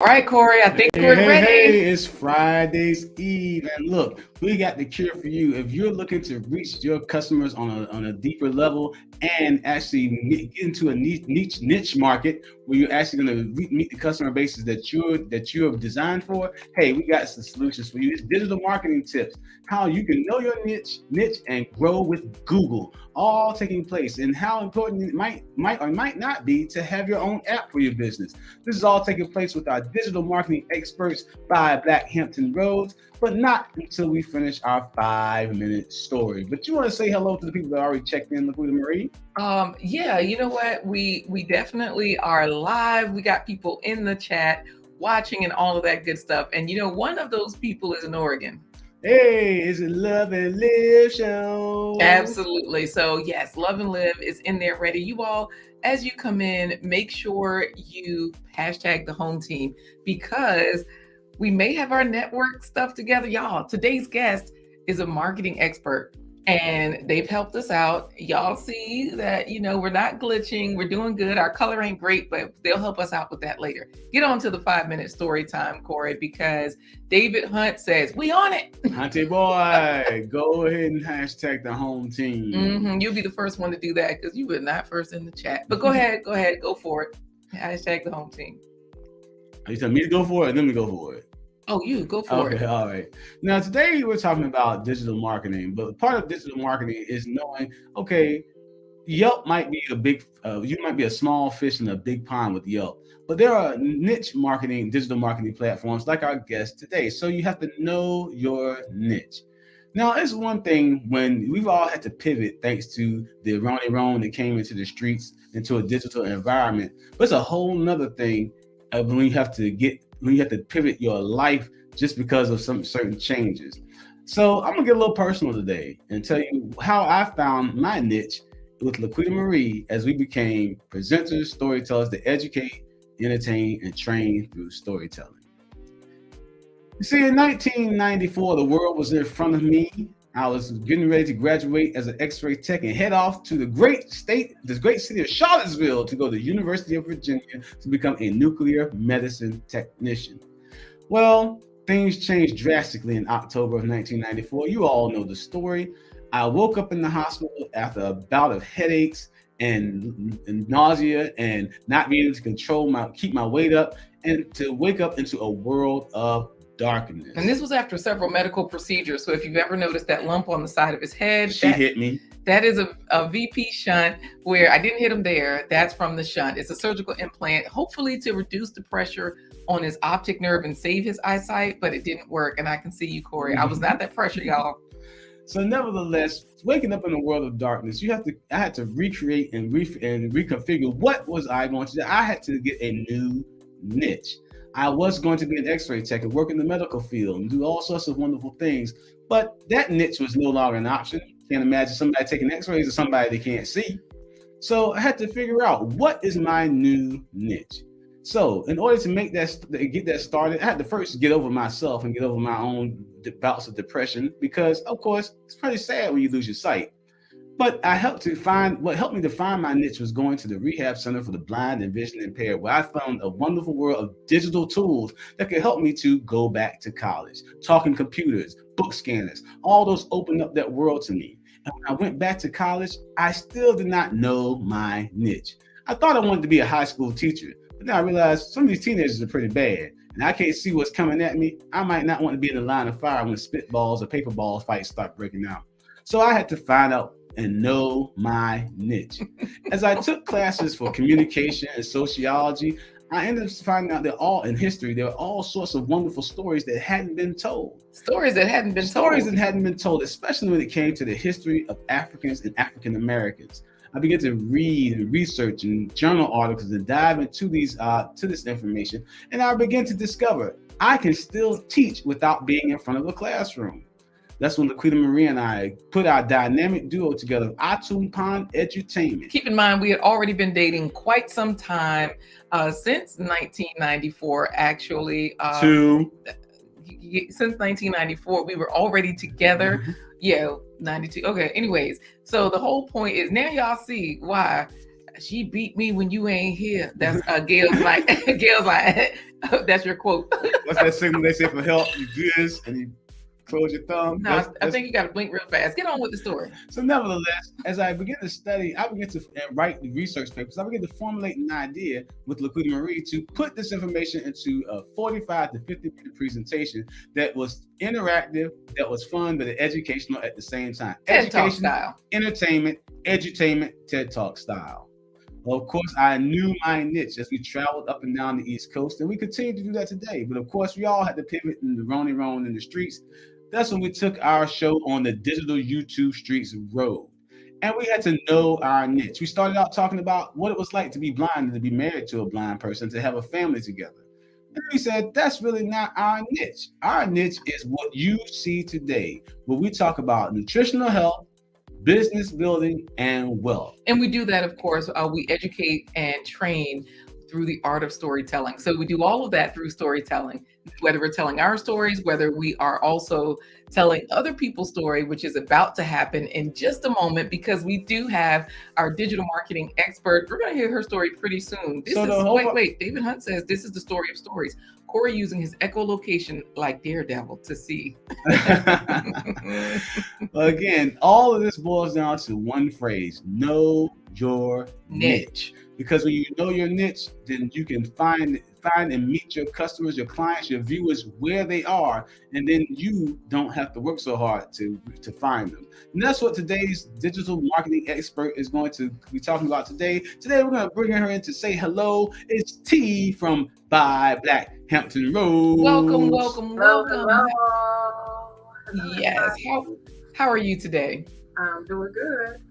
All right, Corey, I think Hey, we're hey, ready. hey, it's Friday's Eve. And look, we got the cure for you. If you're looking to reach your customers on a deeper level and actually get into a niche market where you're actually going to meet the customer bases that you're designed for, hey, we got some solutions for you. It's digital marketing tips, how you can know your niche and grow with Google, all taking place, and how important it might or might not be to have your own app for your business. This is all taking place with our digital marketing experts by Black Hampton Roads, but not until we finish our 5 minute story. But you want to say hello to the people that already checked in, LaQuita Marie? Yeah, you know what? We definitely are live. We got people in the chat watching and all of that good stuff. And one of those people is in Oregon. Hey, it's a Love and Live show. Absolutely. So yes, Love and Live is in there ready. You all, as you come in, make sure you hashtag the home team because we may have our network stuff together. Y'all, today's guest is a marketing expert and they've helped us out. Y'all see that, we're not glitching. We're doing good. Our color ain't great, but they'll help us out with that later. Get on to the 5 minute story time, Corey, because David Hunt says, we on it. Hunty boy, go ahead and hashtag the home team. You'll be the first one to do that because you were not first in the chat. But go ahead, go for it. Hashtag the home team. Are you telling me to go for it? Let me go for it. Oh, you go for it. Okay, all right. Now today we're talking about digital marketing, but part of digital marketing is knowing, okay, Yelp might be you might be a small fish in a big pond with Yelp, but there are niche marketing, digital marketing platforms like our guest today. So you have to know your niche. Now, it's one thing when we've all had to pivot thanks to the Ronnie Rone that came into the streets into a digital environment, but it's a whole nother thing when you have to pivot your life just because of some certain changes. So I'm gonna get a little personal today and tell you how I found my niche with LaQuita Marie as we became presenters, storytellers that educate, entertain, and train through storytelling. You see, in 1994, the world was in front of me. I was getting ready to graduate as an X-ray tech and head off to this great city of Charlottesville to go to the University of Virginia to become a nuclear medicine technician. Well, things changed drastically in October of 1994. You all know the story. I woke up in the hospital after a bout of headaches and nausea and not being able to keep my weight up and to wake up into a world of darkness. And this was after several medical procedures. So if you've ever noticed that lump on the side of his head, She hit me. That is a VP shunt where I didn't hit him there. That's from the shunt. It's a surgical implant, hopefully to reduce the pressure on his optic nerve and save his eyesight, but it didn't work. And I can see you, Corey. I was not that pressure, y'all. So nevertheless, waking up in a world of darkness, I had to recreate and reconfigure what was I going to do. I had to get a new niche. I was going to be an X-ray tech and work in the medical field and do all sorts of wonderful things, but that niche was no longer an option. Can't imagine somebody taking X-rays of somebody they can't see. So I had to figure out what is my new niche. So in order to get that started, I had to first get over myself and get over my own bouts of depression because, of course, it's pretty sad when you lose your sight. But what helped me to find my niche was going to the Rehab Center for the Blind and Vision Impaired, where I found a wonderful world of digital tools that could help me to go back to college. Talking computers, book scanners, all those opened up that world to me. And when I went back to college, I still did not know my niche. I thought I wanted to be a high school teacher, but then I realized some of these teenagers are pretty bad, and I can't see what's coming at me. I might not want to be in the line of fire when spitballs or paper ball fights start breaking out. So I had to find out and know my niche. As I took classes for communication and sociology, I ended up finding out in history, there are all sorts of wonderful stories that hadn't been told. Stories that hadn't been told, especially when it came to the history of Africans and African Americans. I began to read and research and journal articles and dive into this information, and I began to discover I can still teach without being in front of a classroom. That's when LaQuita Marie and I put our dynamic duo together, iTunes Pond Edutainment. Keep in mind, we had already been dating quite some time, since 1994, actually. Since 1994, we were already together. Mm-hmm. Yeah, 92. Okay, anyways. So the whole point is now y'all see why she beat me when you ain't here. That's Gail's like, That's your quote. What's that signal they say for help? You this, and you close your thumb. No, I think you got to blink real fast. Get on with the story. So nevertheless, as I begin to study, I begin to write the research papers. I begin to formulate an idea with LaQuita Marie to put this information into a 45 to 50-minute presentation that was interactive, that was fun, but educational at the same time. TED Talk style. Entertainment, edutainment, TED Talk style. Well, of course, I knew my niche as we traveled up and down the East Coast, and we continue to do that today. But of course, we all had to pivot in the roam in the streets. That's when we took our show on the digital YouTube streets road. And we had to know our niche. We started out talking about what it was like to be blind and to be married to a blind person, to have a family together. And we said, that's really not our niche. Our niche is what you see today, where we talk about nutritional health, business building, and wealth. And we do that, of course, we educate and train through the art of storytelling. So we do all of that through storytelling, whether we're telling our stories, whether we are also telling other people's story, which is about to happen in just a moment, because we do have our digital marketing expert. We're going to hear her story pretty soon. Wait, David Hunt says this is the story of stories. Corey using his echolocation like Daredevil to see. Again, all of this boils down to one phrase: know your niche. Because when you know your niche, then you can find and meet your customers, your clients, your viewers where they are, and then you don't have to work so hard to find them. And that's what today's digital marketing expert is going to be talking about today. Today we're going to bring her in to say hello. It's T from Buy Black Hampton Roads. Welcome. Hello. Yes. How are you today? I'm doing good.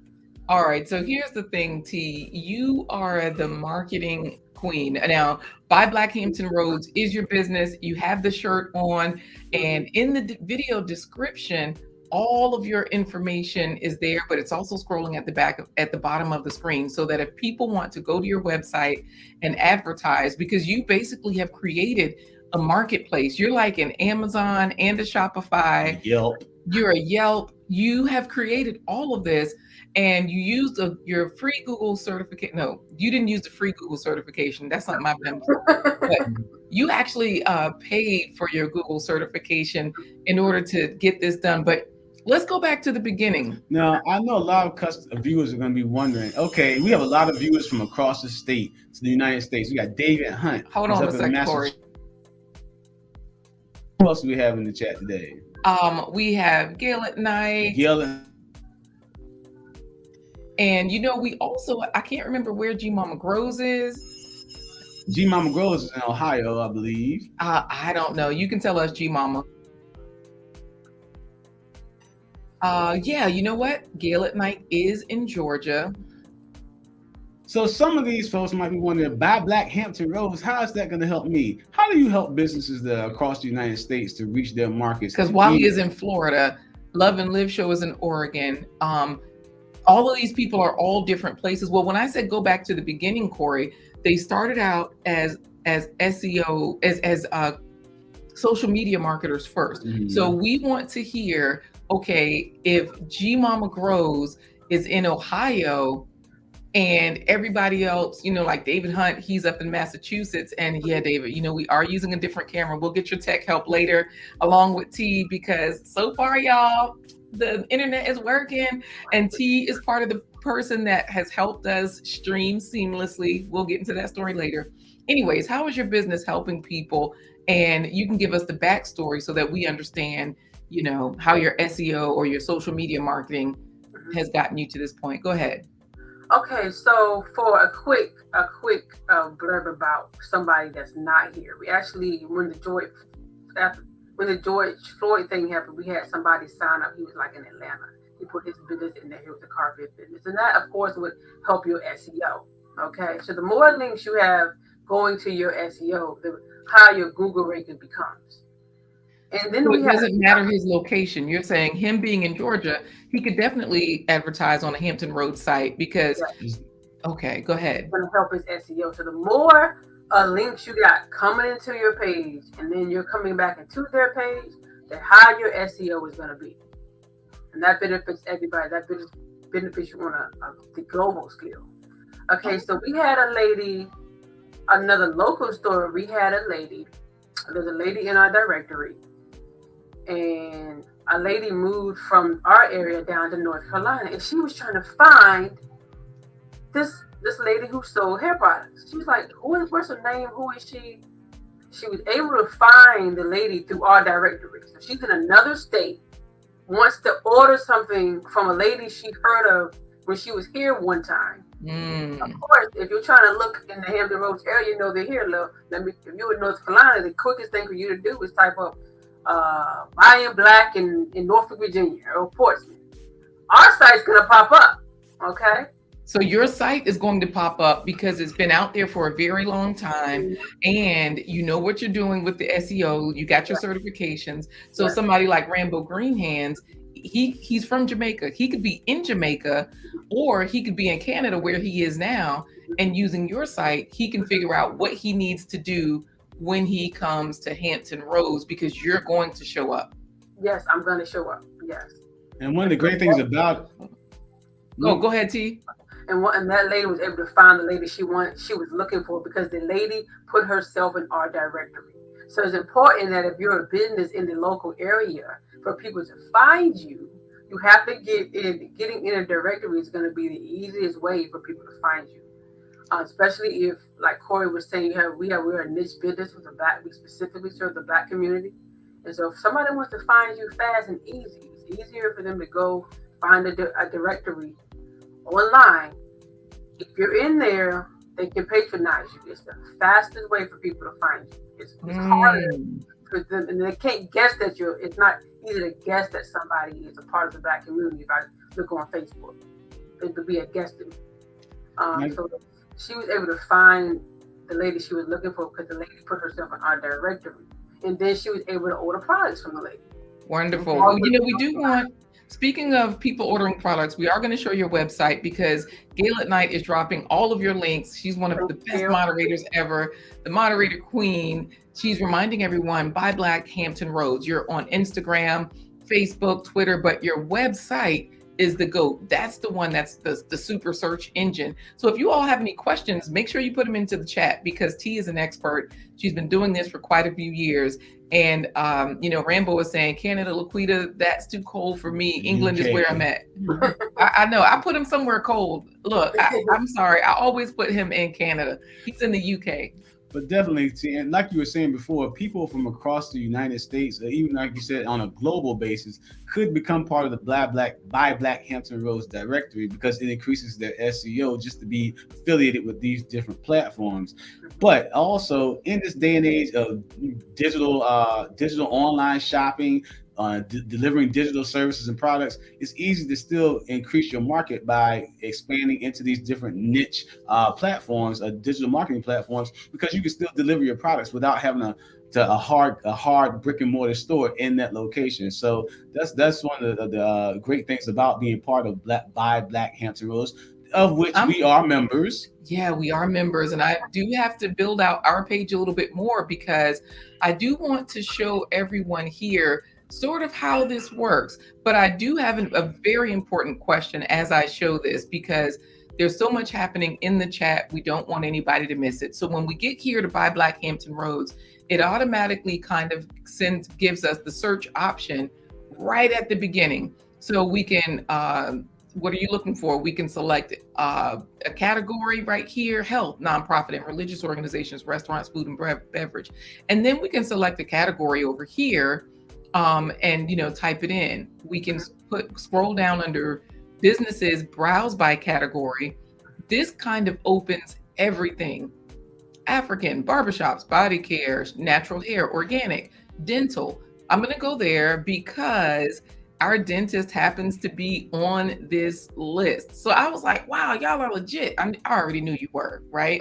All right. So here's the thing, T. You are the marketing queen. Now, Buy Black Hampton Roads is your business. You have the shirt on, and in the video description, all of your information is there, but it's also scrolling at the bottom of the screen, so that if people want to go to your website and advertise, because you basically have created a marketplace. You're like an Amazon and a Shopify. Yelp. You're a Yelp. You have created all of this, and you used your free Google certificate. No, you didn't use the free Google certification. That's not my benefit. But you actually paid for your Google certification in order to get this done. But let's go back to the beginning. Now, I know a lot of viewers are going to be wondering, okay, we have a lot of viewers from across the state to the United States. We got David Hunt. Hold on a second, Corey. Who else do we have in the chat today? We have Gail at Night. And we also, I can't remember where G Mama Grows is. G Mama Grows is in Ohio, I believe. I don't know. You can tell us, G Mama. Yeah, you know what? Gail at Night is in Georgia. So some of these folks might be wondering, Buy Black Hampton Roads, how is that going to help me? How do you help businesses that are across the United States to reach their markets? Because Wally is in Florida, Love and Live Show is in Oregon. All of these people are all different places. Well, when I said go back to the beginning, Corey, they started out as SEO, as social media marketers first. Mm-hmm. So we want to hear, okay, if G Mama Grows is in Ohio, and everybody else, like David Hunt, he's up in Massachusetts. And yeah, David, we are using a different camera. We'll get your tech help later along with T, because so far, y'all, the internet is working, and T is part of the person that has helped us stream seamlessly. We'll get into that story later. Anyways, how is your business helping people? And you can give us the backstory so that we understand, how your SEO or your social media marketing has gotten you to this point. Go ahead. Okay, so for a quick blurb about somebody that's not here, we actually, when the George Floyd thing happened, we had somebody sign up. He was like in Atlanta. He put his business in there. He was a carpet business, and that, of course, would help your SEO. Okay, so the more links you have going to your SEO, the higher your Google ranking becomes. And then so it doesn't matter his location. You're saying him being in Georgia, he could definitely advertise on a Hampton Roads site because, okay, go ahead. It's going to help his SEO. So the more links you got coming into your page, and then you're coming back into their page, the higher your SEO is going to be. And that benefits everybody. That benefits you on the global scale. Okay, so we had a lady another local store, we had a lady. There's a lady in our directory, and a lady moved from our area down to North Carolina, and she was trying to find this lady who sold hair products. She was like, what's her name? Who is she? She was able to find the lady through our directory. So she's in another state, wants to order something from a lady she heard of when she was here one time. Of course, if you're trying to look in the Hampton Roads area, you know they're here. If you're in North Carolina, the quickest thing for you to do is type up Buy Black in Norfolk, Virginia, or Portsmouth. Our site's gonna pop up, okay? So your site is going to pop up because it's been out there for a very long time, and you know what you're doing with the SEO. You got your certifications. So somebody like Rambo Green Hands, he's from Jamaica. He could be in Jamaica, or he could be in Canada where he is now, and using your site, he can figure out what he needs to do when he comes to Hampton Roads, because you're going to show up. Yes, I'm going to show up. Yes. And one of the great things about go ahead, T. And that lady was able to find the lady she was looking for, because the lady put herself in our directory. So it's important that if you're a business in the local area, for people to find you, you have to get in. Getting in a directory is going to be the easiest way for people to find you. Especially if, like Corey was saying, we're a niche business with we specifically serve the Black community. And so if somebody wants to find you fast and easy, it's easier for them to go find a directory online. If you're in there, they can patronize you. It's the fastest way for people to find you. It's harder for them, and they can't guess that it's not easy to guess that somebody is a part of the Black community if I look on Facebook. It would be a guesstimate. So she was able to find the lady she was looking for because the lady put herself in our directory, and then she was able to order products from the lady. Wonderful. Well, we do want. Speaking of people ordering products, we are going to show your website, because Gail at Night is dropping all of your links. She's one of the best moderators ever, the moderator queen. She's reminding everyone, Buy Black Hampton Roads. You're on Instagram, Facebook, Twitter, but your website is the GOAT. That's the one that's the super search engine. So if you all have any questions, make sure you put them into the chat, because T is an expert. She's been doing this for quite a few years. And, Rambo was saying, Canada, LaQuita, that's too cold for me. England is where I'm at. I know. I put him somewhere cold. Look, I'm sorry. I always put him in Canada. He's in the UK. But definitely, and like you were saying before, people from across the United States, or even like you said, on a global basis, could become part of the Buy Black Hampton Roads directory, because it increases their SEO just to be affiliated with these different platforms. But also, in this day and age of digital online shopping, delivering digital services and products, it's easy to still increase your market by expanding into these different niche platforms, digital marketing platforms, because you can still deliver your products without having a hard brick and mortar store in that location. So that's one of the great things about being part of Buy Black Hampton Roads, of which we are members. Yeah, we are members, and I do have to build out our page a little bit more, because I do want to show everyone here sort of how this works. But I do have a very important question as I show this, because there's so much happening in the chat. We don't want anybody to miss it. So when we get here to Buy Black Hampton Roads, it automatically kind of gives us the search option right at the beginning. So we can, what are you looking for? We can select a category right here: health, nonprofit and religious organizations, restaurants, food and beverage. And then we can select a category over here, and type it in. We can scroll down under businesses, browse by category. This kind of opens everything: African, barbershops, body care, natural hair, organic, dental. I'm going to go there because our dentist happens to be on this list. So I was like, wow, y'all are legit. I already knew you were, right?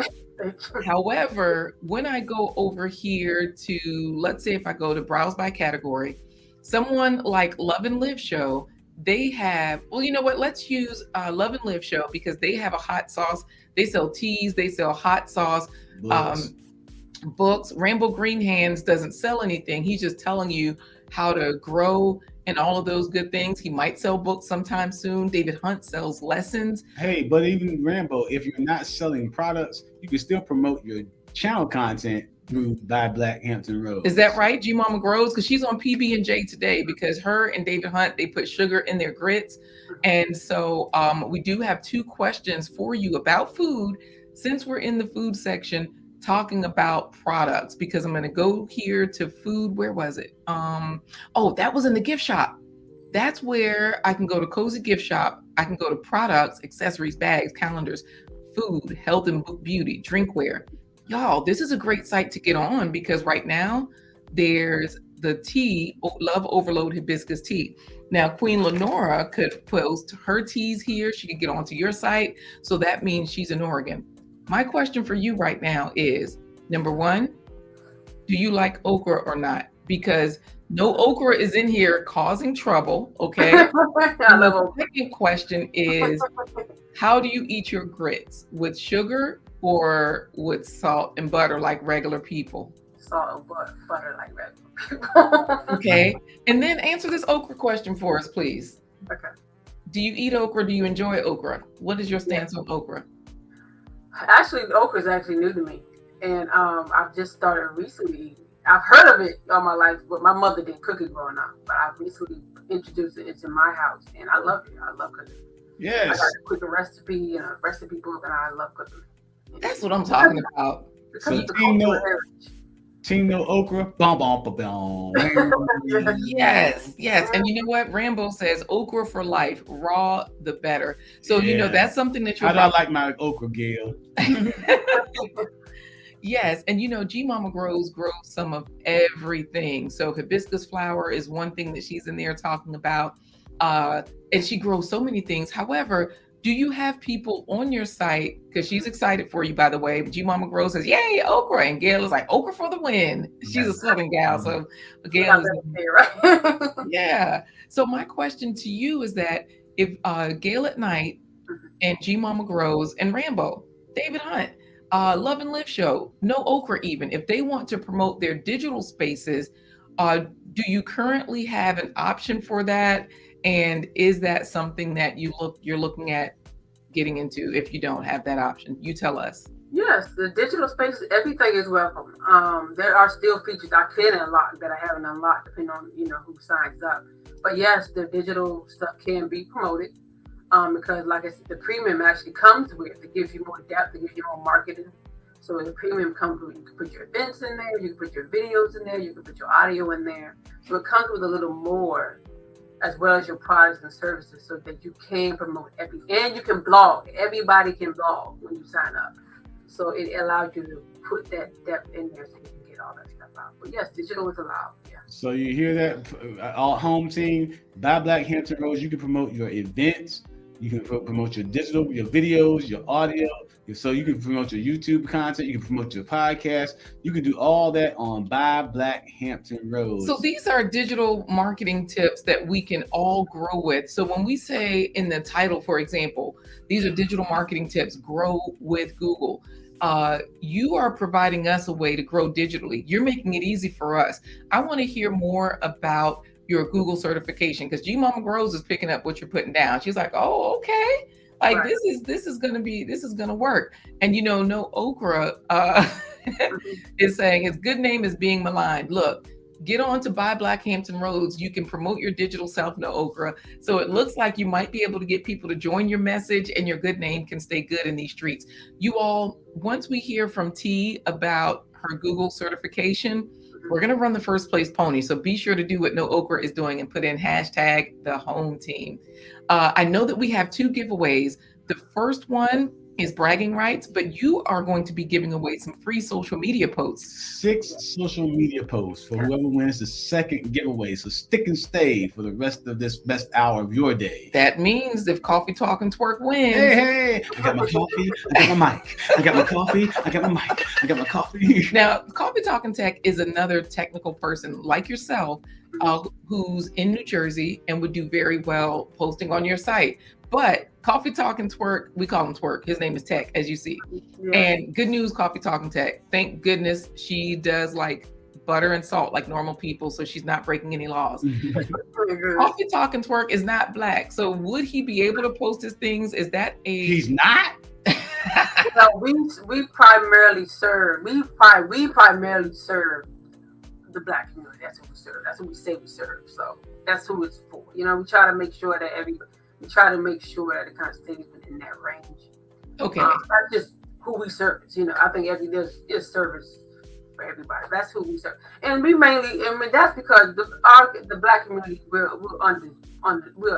However, when I go over here to, let's say if I go to browse by category, someone like Love and Live Show, they have, well, you know what? Let's use Love and Live Show, because they have a hot sauce. They sell teas, they sell hot sauce, books. Rambo Green Hands doesn't sell anything. He's just telling you how to grow and all of those good things. He might sell books sometime soon. David Hunt sells lessons. Hey, but even Rambo, if you're not selling products, you can still promote your channel content through Buy Black Hampton Roads. Is that right, G Mama Grows? Because she's on PB&J today because her and David Hunt, they put sugar in their grits. And so we do have 2 questions for you about food, since we're in the food section talking about products, because I'm going to go here to food. Where was it? Oh, that was in the gift shop. That's where I can go to Cozy Gift Shop. I can go to products, accessories, bags, calendars, food, health and beauty, drinkware. Y'all, this is a great site to get on because right now there's the tea, Love Overload Hibiscus tea. Now, Queen Lenora could post her teas here. She could get onto your site. So that means she's in Oregon. My question for you right now is, number 1, do you like okra or not? Because no okra is in here causing trouble, okay? The second question is, how do you eat your grits? With sugar or with salt and butter like regular people? Salt and butter like regular people. Okay. And then answer this okra question for us, please. Okay. Do you eat okra? Do you enjoy okra? What is your stance on okra? Actually, okra is actually new to me. And I've just started recently. I've heard of it all my life, but my mother didn't cook it growing up. But I've recently introduced it into my house, and I love it. I love cooking. Yes. I got a quick recipe and a recipe book, and I love cooking. That's what I'm talking about. So team no okra. Bom, bom, bom, bom. Yes. And you know what? Rambo says okra for life, raw the better. So you know that's something that you're. How do I like my okra, Gail? Yes, and you know, G Mama grows some of everything. So hibiscus flower is one thing that she's in there talking about, and she grows so many things. However, do you have people on your site? Because she's excited for you, by the way. G Mama Grows says, "Yay, okra!" And Gail is like, "Okra for the win." She's a Southern gal, so Gail is right. yeah. So my question to you is that if Gail at Night and G Mama Grows and Rambo, David Hunt, Love and Live Show, No Okra even, if they want to promote their digital spaces, do you currently have an option for that? And is that something that you're looking at getting into if you don't have that option? You tell us. Yes, the digital spaces, everything is welcome. There are still features I can unlock that I haven't unlocked, depending on who signs up. But yes, the digital stuff can be promoted. Because like I said, the premium actually comes with, it gives you more depth, it gives you more marketing. So the premium comes with, you can put your events in there, you can put your videos in there, you can put your audio in there. So it comes with a little more, as well as your products and services, so that you can promote and you can blog. Everybody can blog when you sign up. So it allows you to put that depth in there so you can get all that stuff out. But yes, digital is allowed. Yeah. So you hear that, all home team, Buy Black Hampton Roads, you can promote your events. You can promote your digital, your videos, your audio. So you can promote your YouTube content. You can promote your podcast. You can do all that on Buy Black Hampton Roads. So these are digital marketing tips that we can all grow with. So when we say in the title, for example, these are digital marketing tips, grow with Google. You are providing us a way to grow digitally. You're making it easy for us. I want to hear more about your Google certification, because G Mama Grows is picking up what you're putting down. She's like, oh, okay. Like right. this is gonna work. And No Okra is saying his good name is being maligned. Look, get on to Buy Black Hampton Roads. You can promote your digital self, No Okra. So it looks like you might be able to get people to join your message, and your good name can stay good in these streets. You all, once we hear from T about her Google certification, we're going to run the first place pony. So be sure to do what No Okra is doing and put in hashtag the home team. I know that we have 2 giveaways. The first one is bragging rights, but you are going to be giving away some free social media posts. 6 social media posts for whoever wins the second giveaway. So stick and stay for the rest of this best hour of your day. That means if Coffee Talk and Twerk wins. Hey, I got my coffee, I got my mic. I got my coffee, I got my mic. I got my coffee. Now, Coffee Talk and Tech is another technical person like yourself who's in New Jersey and would do very well posting on your site. But Coffee Talk and Twerk, we call him Twerk. His name is Tech, as you see. Yeah. And good news, Coffee Talk and Tech. Thank goodness she does like butter and salt like normal people, so she's not breaking any laws. Coffee Talk and Twerk is not Black. So would he be able to post his things? Is that He's not? No, we primarily serve. We primarily serve the Black community. That's what we serve. That's what we say we serve. So that's who it's for. You know, we try to make sure that we try to make sure that it kind of stays within that range. Okay. That's just who we service. You know, I think there's service for everybody. That's who we serve, and we mainly. I mean, that's because the Black community we're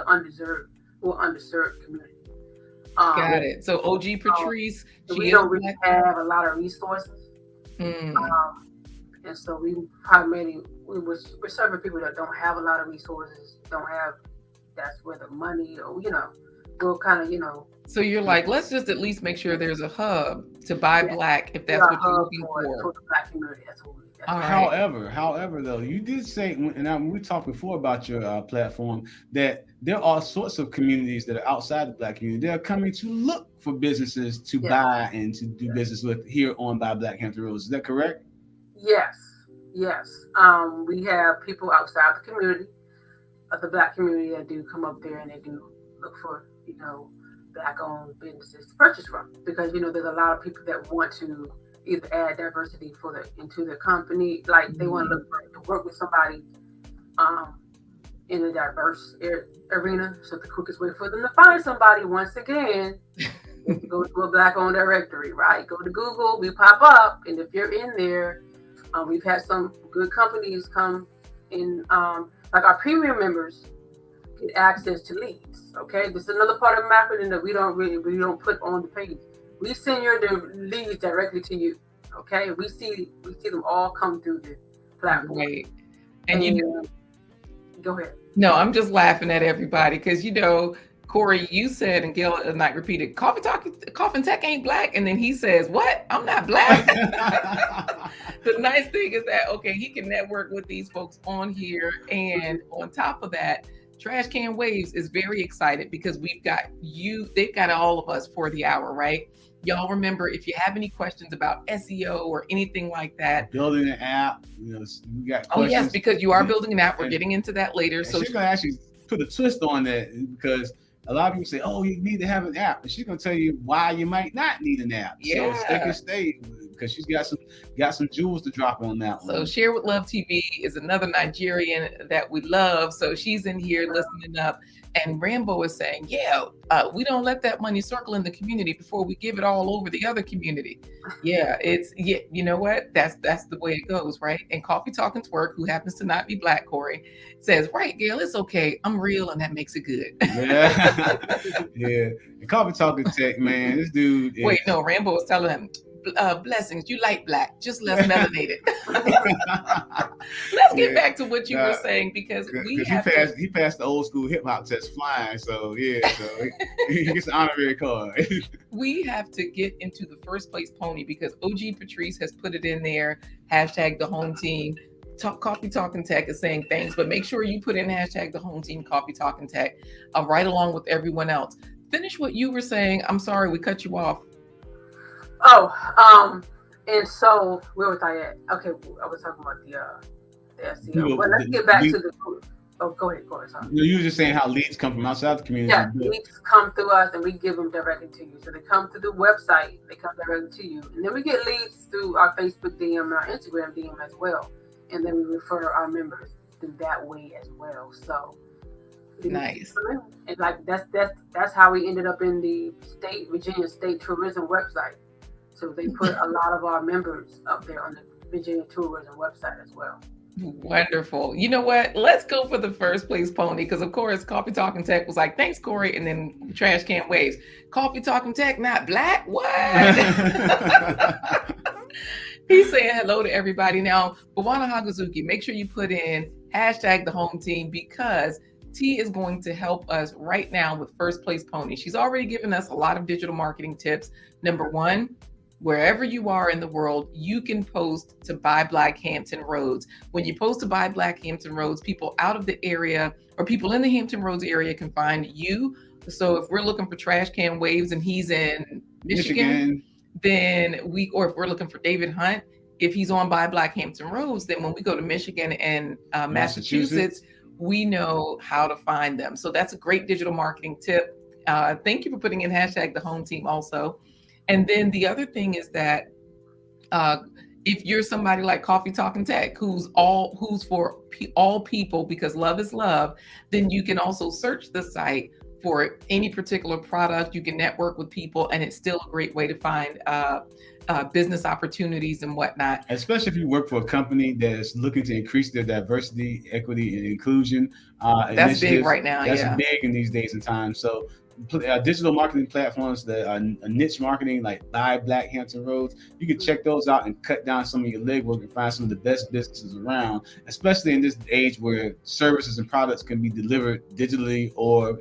underserved community. Got it. So OG Patrice, we don't really have a lot of resources. And so we're serving people that don't have a lot of resources, that's where the money, or, you know, we'll kind of, you know. So you're like, let's just at least make sure there's a hub to buy Black if that's what you're looking for. The Black community, that's what we do. However, though, you did say, and we talked before about your platform, that there are sorts of communities that are outside the Black community. They're coming to look for businesses to buy and to do business with here on Buy Black Hampton Roads. Is that correct? Yes. We have people outside the community, of the Black community, that do come up there and they do look for, you know, Black-owned businesses to purchase from, because, you know, there's a lot of people that want to either add diversity into their company, like they want to work with somebody in a diverse arena. So the quickest way for them to find somebody, once again, is to go to a Black-owned directory, right? Go to Google, we pop up, and if you're in there, we've had some good companies come in, like our premium members get access to leads. Okay, this is another part of marketing that we don't put on the page. We send the leads directly to you. Okay, we see them all come through the platform. Right. And you know, go ahead. No, I'm just laughing at everybody because, you know, Corey, you said, and Gail has not repeated, Coffin Tech ain't Black. And then he says, what? I'm not Black. The nice thing is that, okay, he can network with these folks on here. And on top of that, Trash Can Waves is very excited because they've got all of us for the hour, right? Y'all remember, if you have any questions about SEO or anything like that. Building an app, you know, we got questions. Oh, yes, because you are building an app. We're getting into that later. So she's going to actually put a twist on that, because a lot of people say, oh, you need to have an app. And she's going to tell you why you might not need an app. Yeah. So stay, because she's got some jewels to drop on that one. So Share with Love TV is another Nigerian that we love. So she's in here listening up. And Rambo is saying, we don't let that money circle in the community before we give it all over the other community. You know what? That's the way it goes, right? And Coffee Talking Twerk, who happens to not be Black, Corey, says, right, Gail, it's okay. I'm real, and that makes it good. Yeah. And Coffee Talking Tech, man, this dude. Wait, no, Rambo was telling him, blessings, you like Black, just less melanated. Let's get back to what you were saying, because he passed the old school hip hop test flying, so he gets an honorary card. We have to get into the first place pony, because OG Patrice has put it in there, hashtag the home team. Coffee Talking Tech is saying thanks, but make sure you put in hashtag the home team, Coffee Talking Tech, right along with everyone else. Finish what you were saying. I'm sorry, we cut you off. And so where was I at? Okay, I was talking about the SEO. But let's get back to the. Oh, go ahead. Sorry. You were just saying how leads come from outside the community. Yeah, leads come through us, and we give them directly to you. So they come through the website, they come directly to you, and then we get leads through our Facebook DM and our Instagram DM as well, and then we refer our members through that way as well. So. Nice. And like that's how we ended up in the Virginia State Tourism website. So they put a lot of our members up there on the Virginia Tourism website as well. Wonderful. You know what? Let's go for the first place pony, because of course Coffee Talking Tech was like, thanks, Corey, and then Trash Can Waves. Coffee Talking Tech, not Black? What? He's saying hello to everybody. Now, Bawana Hagazuki, make sure you put in hashtag the home team, because T is going to help us right now with First Place Pony. She's already given us a lot of digital marketing tips. Number one, wherever you are in the world, you can post to Buy Black Hampton Roads. When you post to Buy Black Hampton Roads, people out of the area or people in the Hampton Roads area can find you. So if we're looking for Trash Can Waves and he's in Michigan, or if we're looking for David Hunt, if he's on Buy Black Hampton Roads, then when we go to Michigan and Massachusetts, we know how to find them. So that's a great digital marketing tip. Thank you for putting in hashtag the home team also. And then the other thing is that if you're somebody like Coffee Talking Tech, who's for all people, because love is love, then you can also search the site for any particular product. You can network with people, and it's still a great way to find business opportunities and whatnot. Especially if you work for a company that's looking to increase their diversity, equity, and inclusion. That's big right now. That's big in these days and times. So digital marketing platforms that are niche marketing, like Buy Black Hampton Roads, you can check those out and cut down some of your legwork and find some of the best businesses around, especially in this age where services and products can be delivered digitally or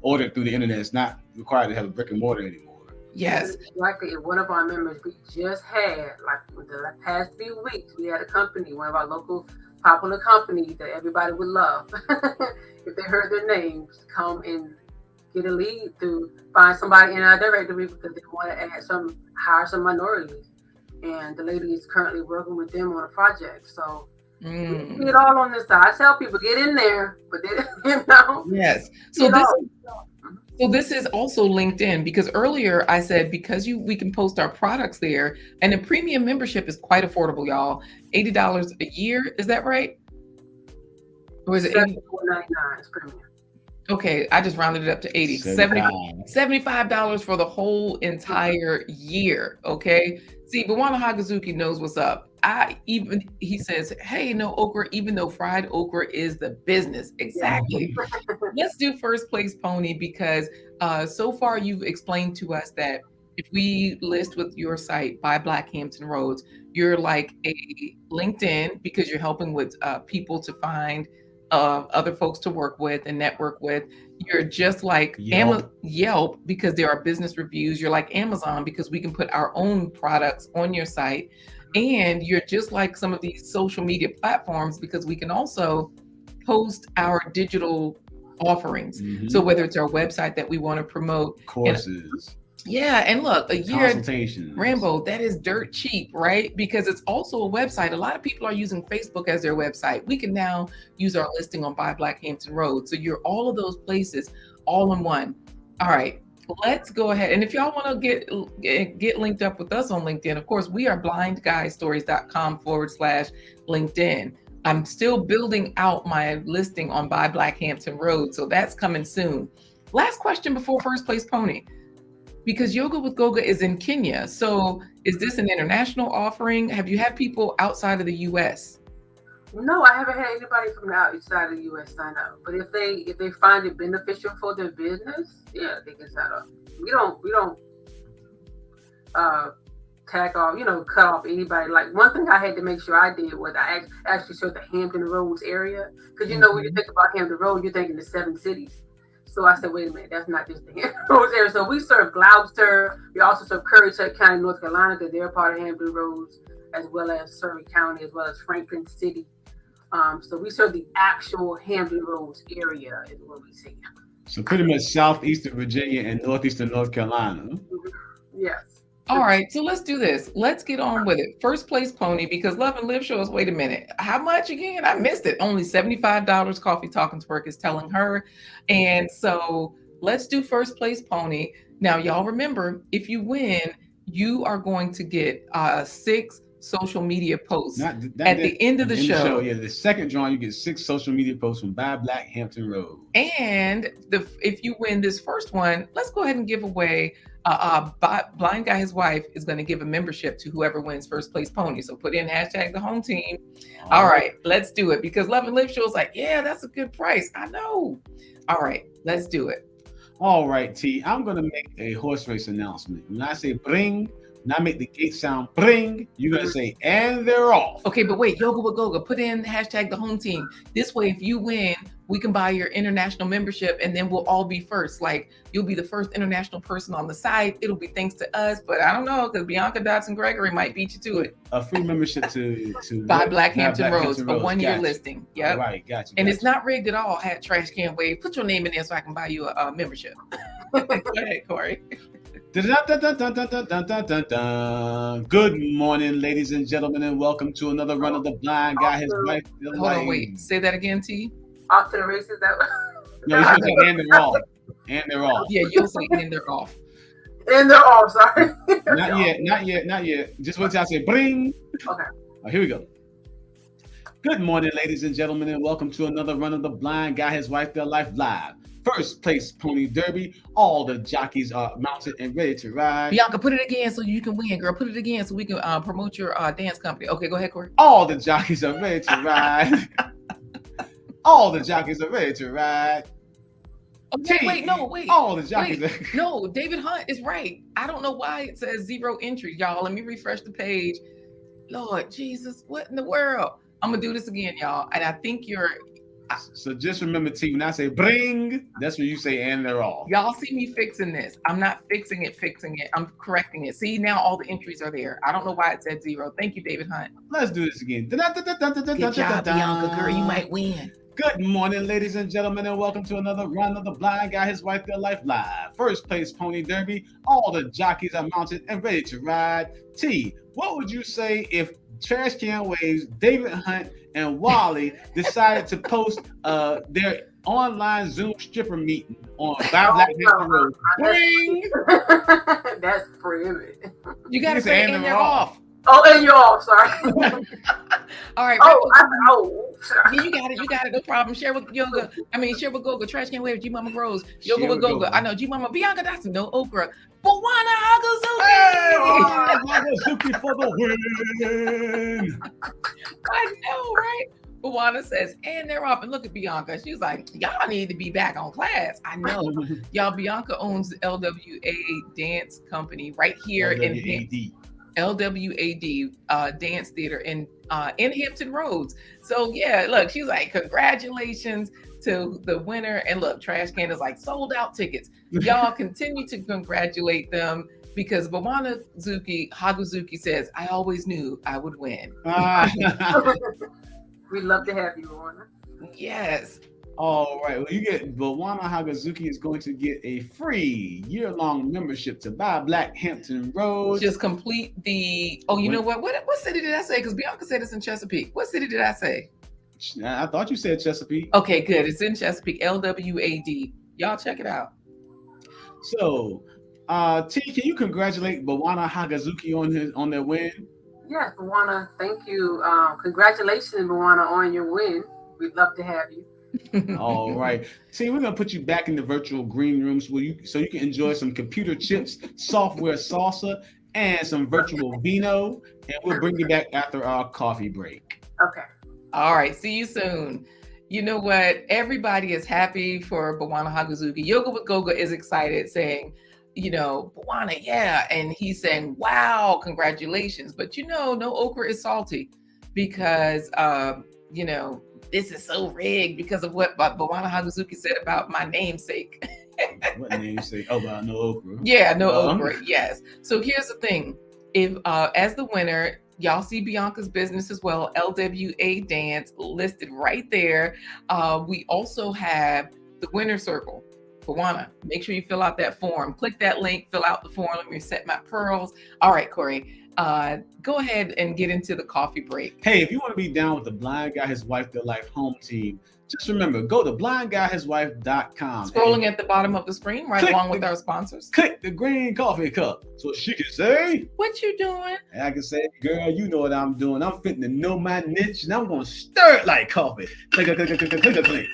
ordered through the internet. It's not required to have a brick and mortar anymore. Yes. Exactly. One of our members we just had, like the past few weeks, we had a company, one of our local popular companies that everybody would love. If they heard their names, come and get a lead to find somebody in our directory because they want to hire some minorities. And the lady is currently working with them on a project. So we get all on this side. I tell people, get in there, but Yes. So this is also LinkedIn, because earlier I said, because we can post our products there, and the premium membership is quite affordable, y'all. $80 a year, is that right? Or is it $74.99 premium? Okay, I just rounded it up to 80. $75 for the whole entire year. Okay. See, Bwana Hagazuki knows what's up. He says, hey, no okra, even though fried okra is the business. Exactly. Let's do first place pony, because so far you've explained to us that if we list with your site, Buy Black Hampton Roads, you're like a LinkedIn, because you're helping with people to find other folks to work with and network with. You're just like Yelp, because there are business reviews. You're like Amazon, because we can put our own products on your site. And you're just like some of these social media platforms, because we can also post our digital offerings. So whether it's our website that we want to promote, courses. And look, a year, Rambo, that is dirt cheap, right? Because it's also a website. A lot of people are using Facebook as their website. We can now use our listing on Buy Black Hampton Roads. So you're all of those places all in one. All right, let's go ahead. And if y'all want to get linked up with us on LinkedIn, of course, we are blindguystories.com/LinkedIn. I'm still building out my listing on Buy Black Hampton Roads, so that's coming soon. Last question before first place pony. Because Yoga with Goga is in Kenya. So is this an international offering? Have you had people outside of the US? No, I haven't had anybody from the outside of the US sign up. But if they find it beneficial for their business, yeah, they can sign up. We don't cut off anybody. Like, one thing I had to make sure I did was I actually showed the Hampton Roads area. Because when you think about Hampton Roads, you're thinking the 7 cities. So I said, wait a minute, that's not just the Hampton Roads area. So we serve Gloucester. We also serve Currituck County, North Carolina, because they're part of Hampton Roads, as well as Surrey County, as well as Franklin City. So we serve the actual Hampton Roads area, is what we see. So pretty much southeastern Virginia and northeastern North Carolina. Yes. All right, so let's do this. Let's get on with it. First place pony, because Love and Live shows, wait a minute, how much again? I missed it. Only $75, Coffee Talking Twerk is telling her. And so let's do first place pony. Now, y'all remember, if you win, you are going to get 6 social media posts at the end of the show. Yeah, the second drawing, you get 6 social media posts from Buy Black Hampton Roads. And if you win this first one, let's go ahead and give away Blind Guy, his wife, is going to give a membership to whoever wins first place pony. So put in #the home team. All right, let's do it, because Love and Live show is like, yeah, that's a good price. I know. All right, let's do it. All right, T, I'm going to make a horse race announcement. When I say bring, when I make the gate sound bring, you're going to say, and they're off. Okay, but wait, Yoga with Goga, put in #the home team. This way, if you win, we can buy your international membership, and then we'll all be first. Like, you'll be the first international person on the site. It'll be thanks to us, but I don't know, because Bianca Dotson Gregory might beat you to it. A free membership to Buy Black Hampton Roads, a 1-year listing. Yep. All right, got you. And it's not rigged at all. Hat Trash Can Wave. Put your name in there so I can buy you a membership. Go ahead, Corey. Good morning, ladies and gentlemen, and welcome to another run of the Blind Guy, his wife. Hold on, wait. Say that again, T. Off to the races. No, you're supposed to say and they're off. And they're off. Yeah, you'll say and they're off. And they're all sorry. Not yet. Just wait till I say bring. Okay. Here we go. Good morning, ladies and gentlemen, and welcome to another run of the Blind Guy, His Wife, Their Life Live. First place pony derby. All the jockeys are mounted and ready to ride. Bianca, put it again so you can win, girl. Put it again so we can promote your dance company. Okay, go ahead, Corey. All the jockeys are ready to ride. All the jockeys are ready to ride. Okay, wait. All the jockeys. No, David Hunt is right. I don't know why it says 0 entries, y'all. Let me refresh the page. Lord Jesus, what in the world? I'm gonna do this again, y'all. And I think you're. So just remember, T, when I say bring, that's when you say and they're all. Y'all see me fixing this. I'm not fixing it. I'm correcting it. See, now all the entries are there. I don't know why it said 0. Thank you, David Hunt. Let's do this again. Good job, Bianca, girl. You might win. Good morning, ladies and gentlemen, and welcome to another run of the Blind Guy, His Wife, Their Life Live. First place pony derby. All the jockeys are mounted and ready to ride. T, what would you say if Trash Can Waves, David Hunt, and Wally decided to post their online Zoom stripper meeting on Buy Black Hampton Roads? Bring! That's prohibited. You gotta say and they're off. Oh, and you're off, sorry. All right. Sorry. You got it. No problem. Share with Goga. Trash Can Wave. G Mama Rose. Yoga with Goga. I know. G Mama Bianca. That's no okra. Buwana Hagazuki. Hey, Hagazuki for the win. I know, right? Buwana says, and they're off. And look at Bianca. She's like, y'all need to be back on class. I know. Y'all, Bianca owns the LWA Dance Company right here in LWAD Dance Theater in Hampton Roads. So yeah, look, she's like, congratulations to the winner. And look, Trash Can is like sold out tickets. Y'all continue to congratulate them because Buwana Hagazuki says, I always knew I would win. We'd love to have you, Buwana. Yes. All right. Well, Buwana Hagazuki is going to get a free year-long membership to Buy Black Hampton Roads. Just complete the. Oh, you know what? What city did I say? Because Bianca said it's in Chesapeake. What city did I say? I thought you said Chesapeake. Okay, good. It's in Chesapeake. LWAD. Y'all check it out. So, T, can you congratulate Buwana Hagazuki on their win? Yes, Buwana. Thank you. Congratulations, Buwana, on your win. We'd love to have you. All right. See, we're gonna put you back in the virtual green rooms so you can enjoy some computer chips, software salsa, and some virtual vino. And we'll bring you back after our coffee break. Okay. All right. See you soon. You know what? Everybody is happy for Buwana Hagazuki. Yoga with Goga is excited, saying, Buwana, yeah. And he's saying, wow, congratulations. But no okra is salty because this is so rigged because of what Buwana Hagazuki said about my namesake. What namesake? Oh, about no okra. Yeah, no okra. Yes. So here's the thing. If as the winner, y'all see Bianca's business as well, LWA Dance listed right there. We also have the winner circle. Buwana, make sure you fill out that form. Click that link, fill out the form. Let me set my pearls. All right, Corey. Go ahead and get into the coffee break. Hey, if you want to be down with the Blind Guy, His Wife, Their Life home team, just remember, go to blindguyhiswife.com. Scrolling at the bottom of the screen, right along with our sponsors. Click the green coffee cup so she can say, what you doing? And I can say, girl, you know what I'm doing. I'm fitting to know my niche, and I'm going to stir it like coffee. Click, click, click, click, click, click, click.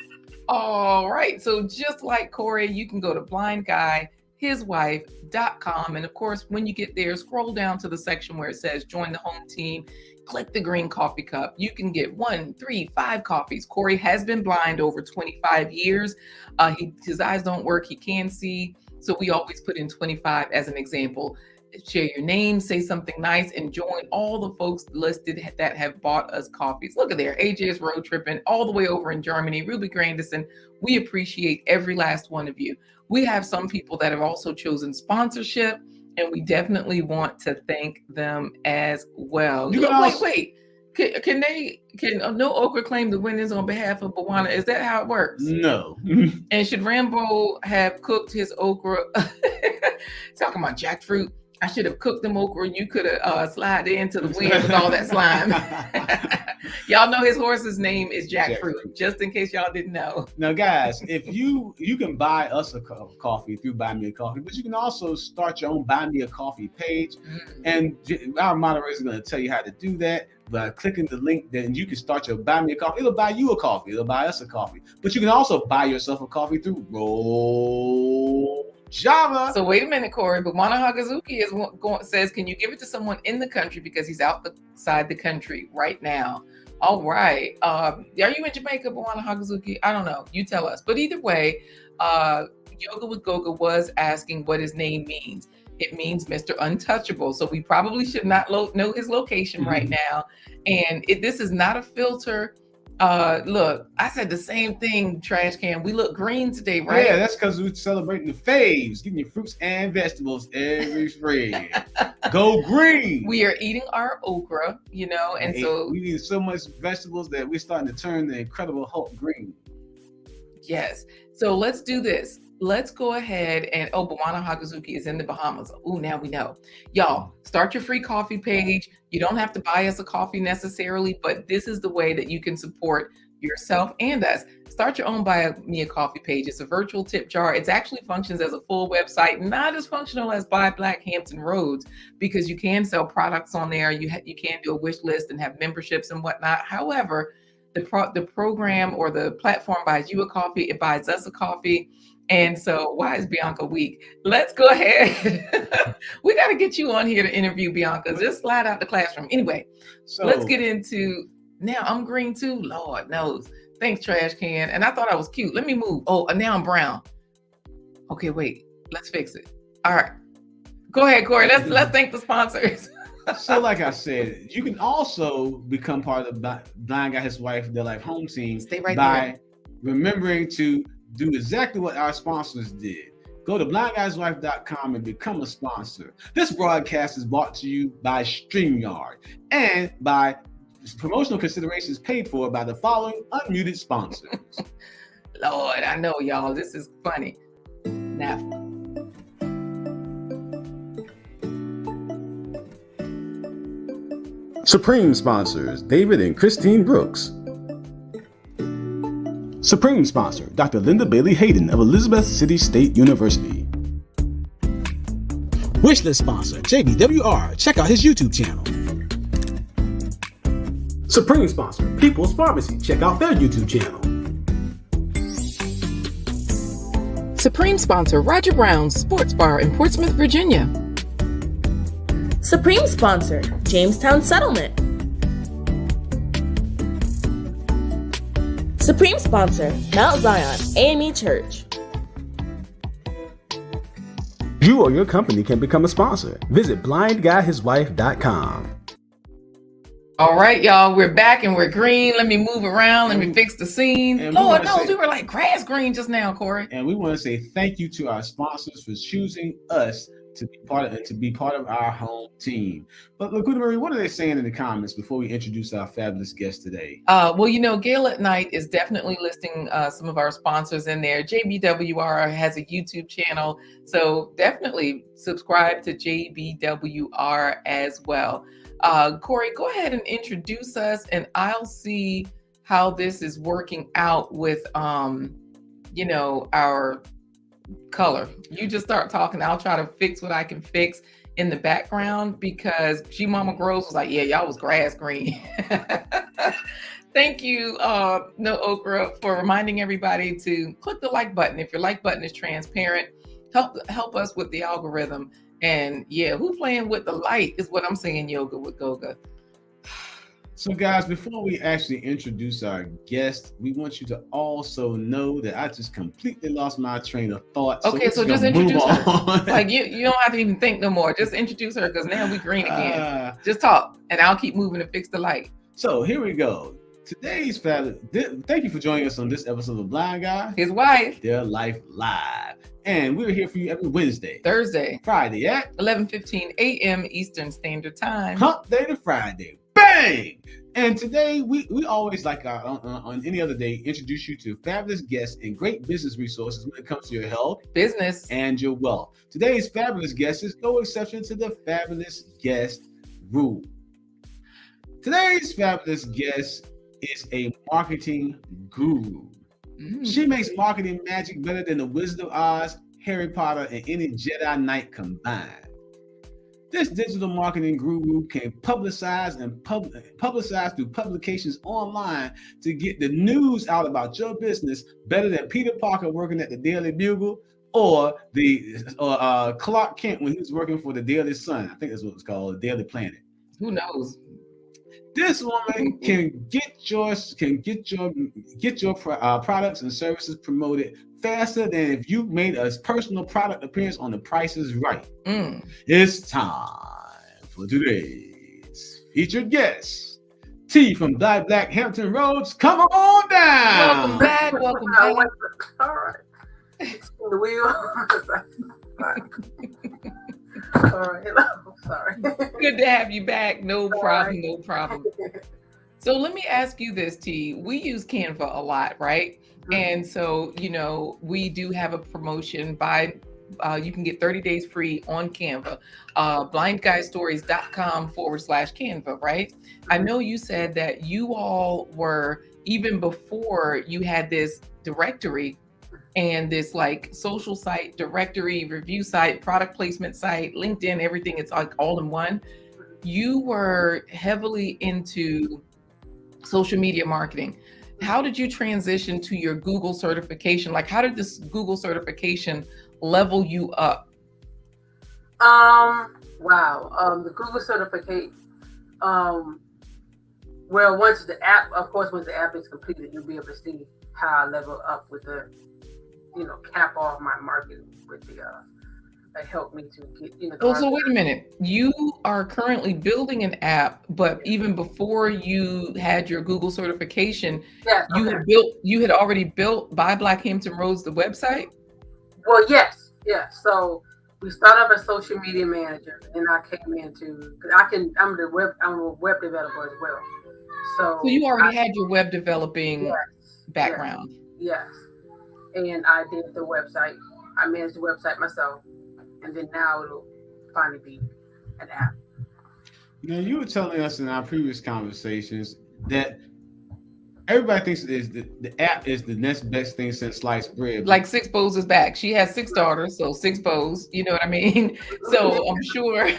All right. So just like Corey, you can go to blindguyhiswife.com. And of course, when you get there, scroll down to the section where it says join the home team. Click the green coffee cup. You can get 1, 3, 5 coffees. Corey has been blind over 25 years. His eyes don't work. He can see. So we always put in 25 as an example. Share your name, say something nice, and join all the folks listed that have bought us coffees. Look at there. AJ is road tripping all the way over in Germany. Ruby Grandison, we appreciate every last one of you. We have some people that have also chosen sponsorship, and we definitely want to thank them as well. Wait. Can No Okra claim the winnings on behalf of Buwana? Is that how it works? No. And should Rambo have cooked his okra? Talking about jackfruit. I should have cooked them okra. You could have slid into the wind with all that slime. Y'all know his horse's name is Jackfruit, just in case y'all didn't know. Now, guys, if you can buy us a coffee through Buy Me a Coffee, but you can also start your own Buy Me a Coffee page. And our moderator is going to tell you how to do that by clicking the link. Then you can start your Buy Me a Coffee. It'll buy you a coffee. It'll buy us a coffee. But you can also buy yourself a coffee through Roll Java. So wait a minute, Corey. But Wana Hagazuki says, can you give it to someone in the country because he's outside the country right now? All right. Are you in Jamaica, Wana Hagazuki? I don't know. You tell us. But either way, Yoga with Goga was asking what his name means. It means Mr. Untouchable. So we probably should not know his location right now. And this is not a filter. Look, I said the same thing, Trash Can. We look green today, right? Yeah, that's because we're celebrating the faves, getting your fruits and vegetables every spring. Go green. We are eating our okra, and so we eat so much vegetables that we're starting to turn the Incredible Hulk green. Yes. So let's do this. Let's go ahead and Wana Hagazuki is in the Bahamas. Oh, now we know. Y'all, start your free coffee page. You don't have to buy us a coffee necessarily, but this is the way that you can support yourself and us. Start your own Buy Me a Coffee page. It's a virtual tip jar. It actually functions as a full website, not as functional as Buy Black Hampton Roads, because you can sell products on there. You can do a wish list and have memberships and whatnot. However, the program or the platform buys you a coffee. It buys us a coffee. And so why is Bianca weak? Let's go ahead. We got to get you on here to interview Bianca. Just slide out the classroom. Anyway, so let's get into, now I'm green too. Lord knows. Thanks, Trash Can. And I thought I was cute. Let me move. Oh, now I'm brown. Okay, wait. Let's fix it. All right. Go ahead, Corey. Let's thank the sponsors. So like I said, you can also become part of the Blind Guy, His Wife, Their Life Home Team. Stay right by remembering to do exactly what our sponsors did. Go to blindguyswife.com and become a sponsor. This broadcast is brought to you by StreamYard and by promotional considerations paid for by the following unmuted sponsors. Lord, I know, y'all. This is funny. Now, Supreme sponsors, David and Christine Brooks. Supreme sponsor, Dr. Linda Bailey Hayden of Elizabeth City State University. Wishlist sponsor, JBWR. Check out his YouTube channel. Supreme sponsor, People's Pharmacy. Check out their YouTube channel. Supreme sponsor, Roger Brown's Sports Bar in Portsmouth, Virginia. Supreme sponsor, Jamestown Settlement. Supreme sponsor, Mount Zion AME Church. You or your company can become a sponsor. Visit blindguyhiswife.com. All right, y'all, we're back and we're green. Let me move around. Let me fix the scene. Lord knows we were like grass green just now, Corey. And we want to say thank you to our sponsors for choosing us to be part of our home team. But LaQuita Marie, what are they saying in the comments before we introduce our fabulous guest today? Well, Gale at Night is definitely listing some of our sponsors in there. JBWR has a YouTube channel, so definitely subscribe to JBWR as well. Corey, go ahead and introduce us, and I'll see how this is working out with, our color. You just start talking. I'll try to fix what I can fix in the background, because G Mama Groves was like, yeah, y'all was grass green. Thank you, No Okra, for reminding everybody to click the like button. If your like button is transparent, help us with the algorithm. And yeah, who playing with the light is what I'm saying, Yoga with Goga. So guys, before we actually introduce our guest, we want you to also know that I just completely lost my train of thought. Okay, so just introduce her. Like you don't have to even think no more. Just introduce her, because now we green again. Just talk, and I'll keep moving to fix the light. So here we go. Today's fabulous. Thank you for joining us on this episode of Blind Guy, His Wife, Their Life Live. And we're here for you every Wednesday, Thursday, Friday at 11:15 a.m. Eastern Standard Time. Hump Day to Friday. Bang! And today, we always, like on any other day, introduce you to fabulous guests and great business resources when it comes to your health, business, and your wealth. Today's fabulous guest is no exception to the fabulous guest rule. Today's fabulous guest is a marketing guru. She makes marketing magic better than the Wizard of Oz, Harry Potter, and any Jedi Knight combined. This digital marketing guru can publicize through publications online to get the news out about your business better than Peter Parker working at the Daily Bugle or Clark Kent when he was working for the Daily Sun. I think that's what it's called, the Daily Planet. Who knows? This woman can get your products and services promoted faster than if you made a personal product appearance on The Price is Right. It's time for today's featured guest, T from Buy Black Hampton Roads. Come on down. Welcome back. Welcome back. All right. Spin the wheel. All right. Hello. Sorry. Good to have you back. No problem. No problem. So let me ask you this, T. We use Canva a lot, right? And so, we do have a promotion you can get 30 days free on Canva, blindguystories.com/Canva, right? I know you said that you all were, even before you had this directory and this like social site, directory, review site, product placement site, LinkedIn, everything, it's like all in one. You were heavily into social media marketing. How did you transition to your Google certification? Like, how did this Google certification level you up? The Google certificate. Well, once the app is completed, you'll be able to see how I level up with the, cap off my marketing with the that helped me to get, So wait a minute. You are currently building an app, but even before you had your Google certification, you had already built Buy Black Hampton Roads, the website? Well, yes. So we started off as social media manager, and I came into, I'm a web developer as well. So you already had your web developing background. Yes. And I did the website. I managed the website myself. And then now it'll finally be an app. Now, you were telling us in our previous conversations that everybody thinks the app is the next best thing since sliced bread. Like Six Bows is back. She has 6 daughters, so 6 Bows, you know what I mean? So I'm sure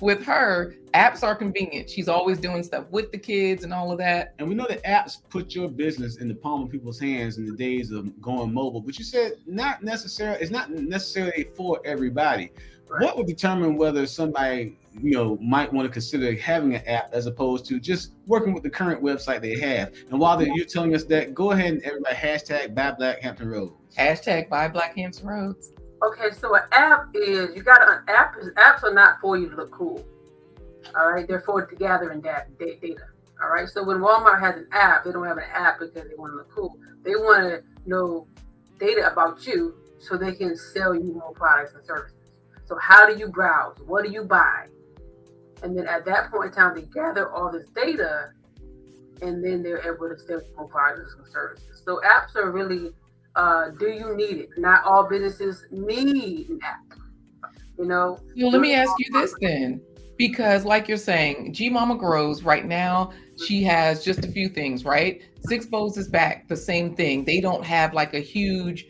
with her, apps are convenient. She's always doing stuff with the kids and all of that. And we know that apps put your business in the palm of people's hands in the days of going mobile. But you said it's not necessarily for everybody. Right. What would determine whether somebody might want to consider having an app as opposed to just working with the current website they have? And while you're telling us that, go ahead and everybody hashtag Buy Black Hampton Roads. Hashtag Buy Black Hampton Roads. Okay, so an app is, apps are not for you to look cool. All right, they're for gathering data. All right, so when Walmart has an app, they don't have an app because they want to look cool. They want to know data about you so they can sell you more products and services. So how do you browse? What do you buy? And then at that point in time, they gather all this data, and then they're able to sell more products and services. So apps are really, do you need it? Not all businesses need an app. Well, let me ask you this then, because like you're saying, G Mama Grows right now, she has just a few things, right? Six Bows is back, the same thing. They don't have like a huge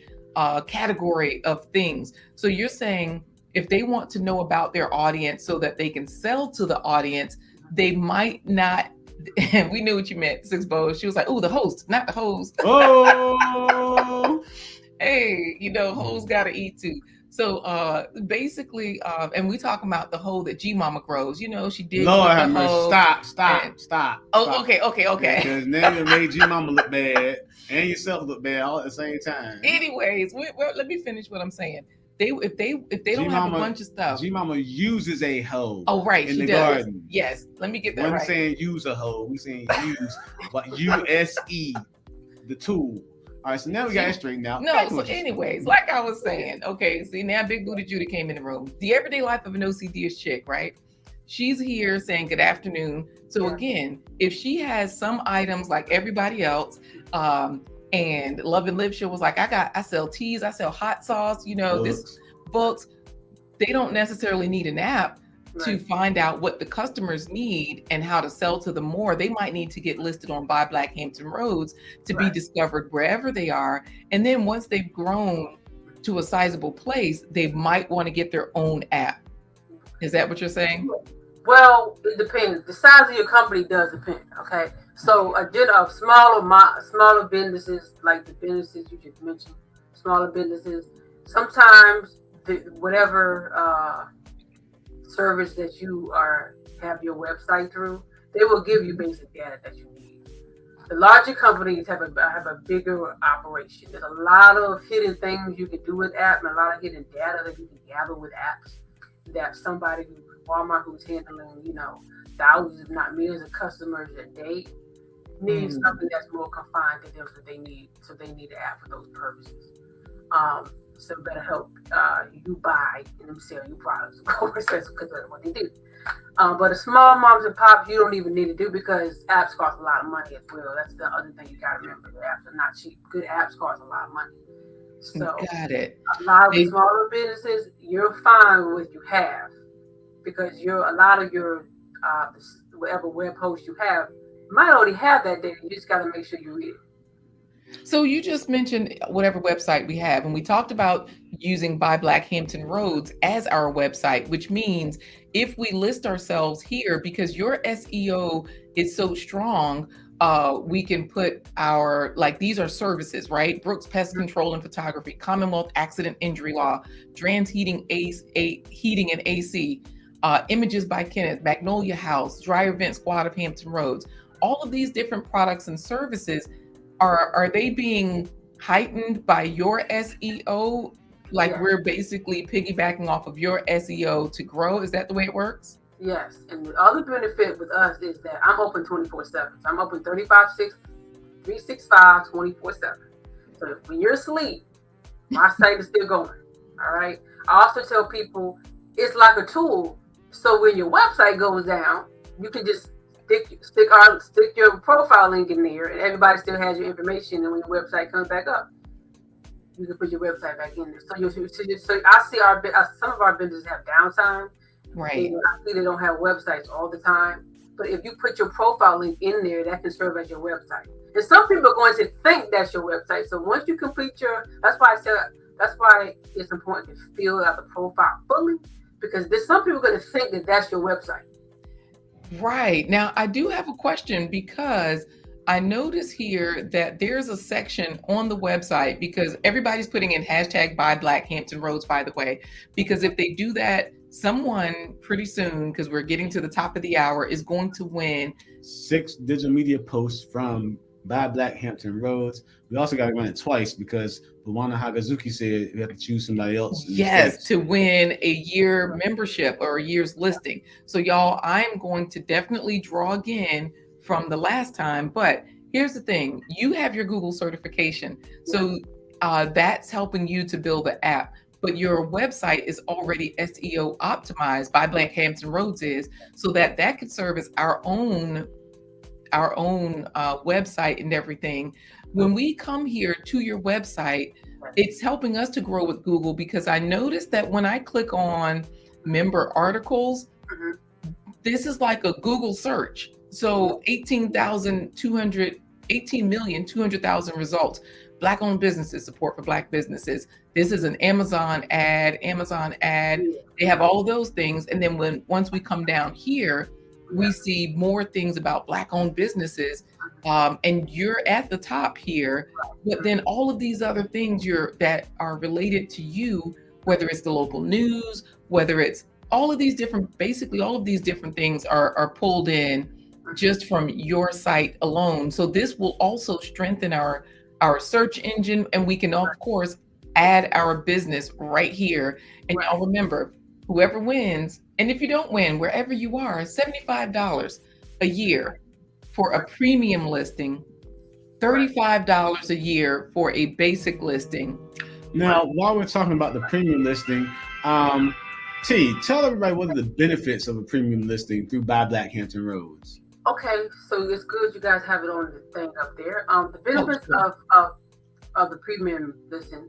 category of things. So you're saying, if they want to know about their audience so that they can sell to the audience, they might not. We knew what you meant, Six Bows. She was like, "Oh, the host, not the host." Oh, hey, hoes gotta eat too. So basically, and we talking about the hoe that G Mama Grows. She did. Lord have mercy. Stop. Oh, okay. Because now you made G Mama look bad and yourself look bad all at the same time. Anyways, let me finish what I'm saying. If they don't have a bunch of stuff. G Mama uses a hoe. Oh, right. In she the does. garden. Yes. Let me get that right. We're saying use a hoe. We're saying use, but USE, the tool. All right. So now we got it straightened out. No. So anyways, like I was saying, okay. See, now Big Booty Judy came in the room. The everyday life of an OCD chick, right? She's here saying good afternoon. So again, if she has some items like everybody else, and Love and Live Show was like, I sell teas, I sell hot sauce, this books. They don't necessarily need an app to find out what the customers need and how to sell to them more. They might need to get listed on Buy Black Hampton Roads to be discovered wherever they are. And then once they've grown to a sizable place, they might want to get their own app. Is that what you're saying? Well, it depends. The size of your company does depend. Okay, so smaller businesses, like the businesses you just mentioned, smaller businesses, sometimes whatever service that you have your website through, they will give you basic data that you need. The larger companies have a bigger operation. There's a lot of hidden things you can do with apps, and a lot of hidden data that you can gather with apps. That somebody Walmart who's handling, thousands, if not millions of customers a day needs something that's more confined to them, so they need an app for those purposes. So better help you buy and them sell you products, of course, because that's what they do. But a small moms and pops, you don't even need to do, because apps cost a lot of money as well. That's the other thing you got to remember. The apps are not cheap. Good apps cost a lot of money. So got it. A lot of smaller businesses, you're fine with what you have, because a lot of your whatever web host you have might already have that data. You just got to make sure you read it. So you just mentioned whatever website we have, and we talked about using Buy Black Hampton Roads as our website, which means if we list ourselves here, because your SEO is so strong, we can put these are services, right? Brooks Pest Control and Photography, Commonwealth Accident Injury Law, Drans Heating and AC, Images by Kenneth, Magnolia House, Dryer Vent Squad of Hampton Roads. All of these different products and services, are they being heightened by your SEO? We're basically piggybacking off of your SEO to grow. Is that the way it works? Yes, and the other benefit with us is that I'm open 24/7. So I'm open 365, 24/7. So when you're asleep, my site is still going. All right. I also tell people it's like a tool. So when your website goes down, you can just stick your profile link in there, and everybody still has your information. And when your website comes back up, you can put your website back in there. So I see some of our businesses have downtime. Right. I see they don't have websites all the time. But if you put your profile link in there, that can serve as your website. And some people are going to think that's your website. So once you complete that's why it's important to fill out the profile fully, because there's some people going to think that that's your website. Right. Now, I do have a question, because I notice here that there's a section on the website, because everybody's putting in hashtag Buy Black Hampton Roads, by the way, because if they do that, someone pretty soon, because we're getting to the top of the hour, is going to win 6 digital media posts from Buy Black Hampton Roads. We also got to run it twice, because Luana Hagazuki said we have to choose somebody else. Yes, to win a year membership or a year's listing. So y'all, I'm going to definitely draw again from the last time. But here's the thing. You have your Google certification. So that's helping you to build the app. But your website is already SEO optimized. Buy Black Hampton Roads is, so that could serve as our own website and everything. When we come here to your website, it's helping us to grow with Google, because I noticed that when I click on member articles, this is like a Google search. So 18,200,000 results. Black-owned businesses, support for Black businesses. This is an Amazon ad. They have all of those things. And then once we come down here, we see more things about Black-owned businesses. And you're at the top here. But then all of these other things that are related to you, whether it's the local news, whether it's all of these different things are pulled in just from your site alone. So this will also strengthen our search engine, and we can of course add our business right here. And y'all remember, whoever wins, and if you don't win, wherever you are, $75 a year for a premium listing, $35 a year for a basic listing. Now, while we're talking about the premium listing, T, tell everybody what are the benefits of a premium listing through Buy Black Hampton Roads. Okay, so it's good you guys have it on the thing up there. The benefits sure. of the premium listing,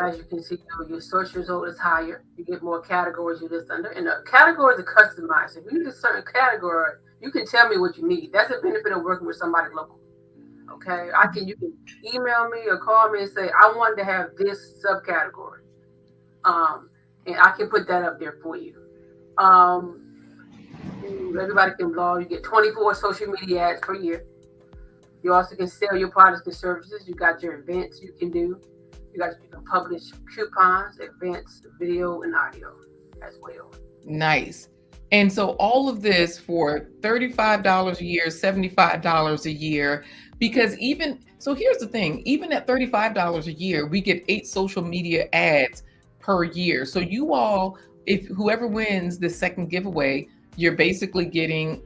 as you can see, your search result is higher. You get more categories you list under, and the categories are customized. If you need a certain category, you can tell me what you need. That's the benefit of working with somebody local. Okay, you can email me or call me and say I wanted to have this subcategory, and I can put that up there for you. Everybody can blog. You get 24 social media ads per year. You also can sell your products and services. You got your events you can do. You can publish coupons, events, video, and audio as well. Nice. And so all of this for $35 a year, $75 a year, because so here's the thing, even at $35 a year, we get 8 social media ads per year. So you all, if whoever wins the second giveaway, you're basically getting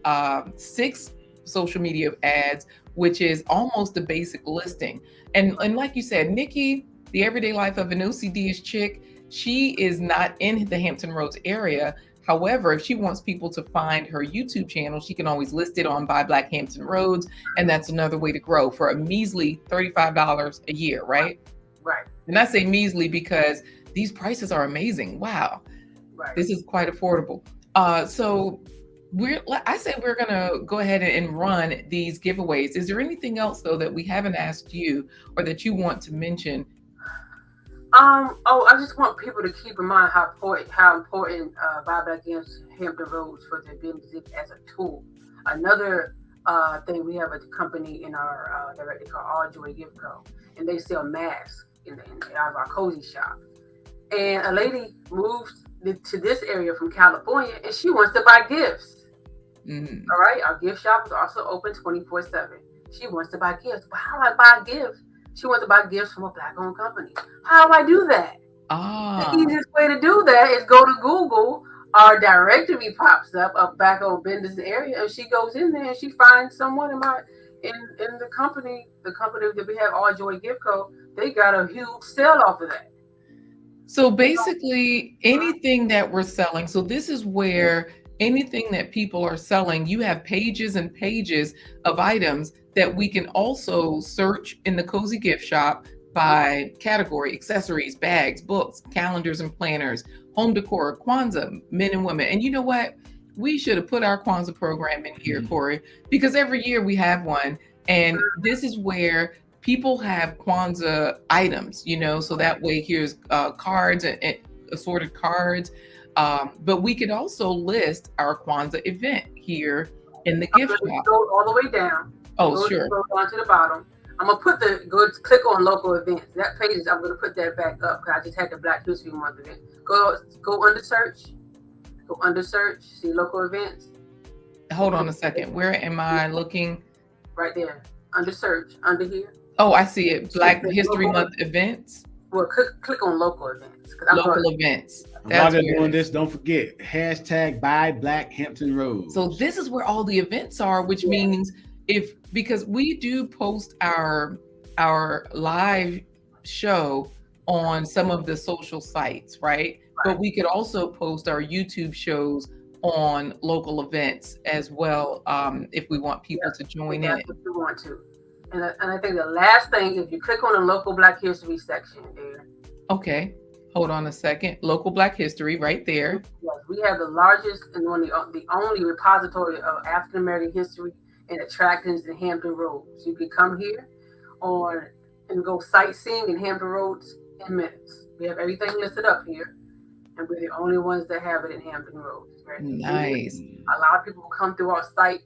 6 social media ads, which is almost a basic listing. And like you said, Nikki, the everyday life of an OCD-ish chick, she is not in the Hampton Roads area. However, if she wants people to find her YouTube channel, she can always list it on Buy Black Hampton Roads. And that's another way to grow for a measly $35 a year, right? Right. And I say measly because these prices are amazing. Wow. Right. This is quite affordable. So I say we're gonna go ahead and run these giveaways. Is there anything else though that we haven't asked you or that you want to mention? I just want people to keep in mind how important Buy Black Hampton Roads for their business as a tool. Another thing, we have a company in our directory called All Joy Gift Co, and they sell masks out of our cozy shop. And a lady moved to this area from California, and she wants to buy gifts. Mm-hmm. All right, our gift shop is also open 24/7. She wants to buy gifts, but how do I buy gifts? She wants to buy gifts from a Black-owned company. How do I do that? The easiest way to do that is go to Google. Our directory pops up of Black-owned business area, and she goes in there and she finds someone in the company that we have, All Joy Gift Co. They got a huge sale off of that. So basically, anything that we're selling. So this is where anything that people are selling, you have pages and pages of items that we can also search in the Cozy Gift Shop by category: accessories, bags, books, calendars and planners, home decor, Kwanzaa, men and women. And you know what? We should have put our Kwanzaa program in here, Corey, because every year we have one. And this is where people have Kwanzaa items, so that way here's cards and assorted cards. But we could also list our Kwanzaa event here in the gift shop. Go all the way down. Oh, sure. Go down to the bottom. I'm gonna click on local events. That page, I'm gonna put that back up because I just had the Black History Month event. Go under search. Go under search. See local events. Hold on a second. Where am I looking? Right there. Under search. Under here. Oh, I see it. Black History Month events. Well, click on local events. Local events. While they're doing this, don't forget #Buy Black Hampton Roads. So this is where all the events are, which means because we do post our live show on some of the social sites, right? But we could also post our YouTube shows on local events as well, if we want people to join in. If you want to. And I think the last thing, if you click on the local Black History section there. Okay. Hold on a second. Local Black History right there. Yes, we have the largest and the only repository of African American history and attractions in Hampton Roads. You can come here and go sightseeing in Hampton Roads in minutes. We have everything listed up here, and we're the only ones that have it in Hampton Roads. Right? Nice. A lot of people come through our site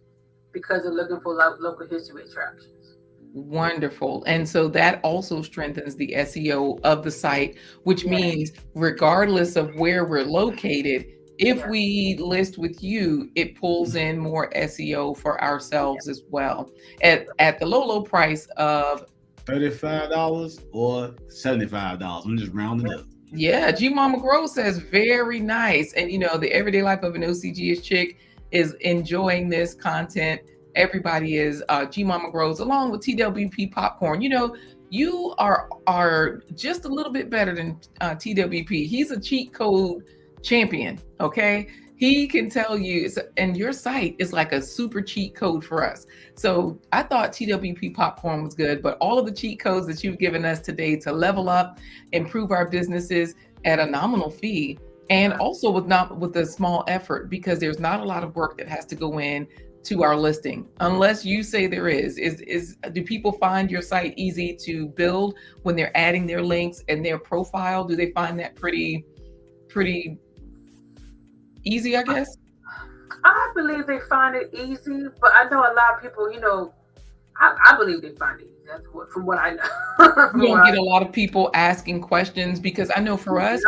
because they're looking for local history attractions. Wonderful. And so that also strengthens the SEO of the site, which means regardless of where we're located, if we list with you, it pulls in more SEO for ourselves as well at the low price of $35 or $75. I'm just rounding up. Yeah, G Mama Grow says very nice. And the everyday life of an OCG-ish chick is enjoying this content. Everybody is. G Mama Grows along with TWP Popcorn. You are just a little bit better than TWP. He's a cheat code champion. Okay. He can tell you, and your site is like a super cheat code for us. So I thought TWP popcorn was good, but all of the cheat codes that you've given us today to level up, improve our businesses at a nominal fee, and also with a small effort, because there's not a lot of work that has to go in to our listing, unless you say there is. Do people find your site easy to build when they're adding their links and their profile? Do they find that pretty easy, I guess? I believe they find it easy, but I know a lot of people, I believe they find it easy. That's from what I know. You don't get a lot of people asking questions, because I know for us,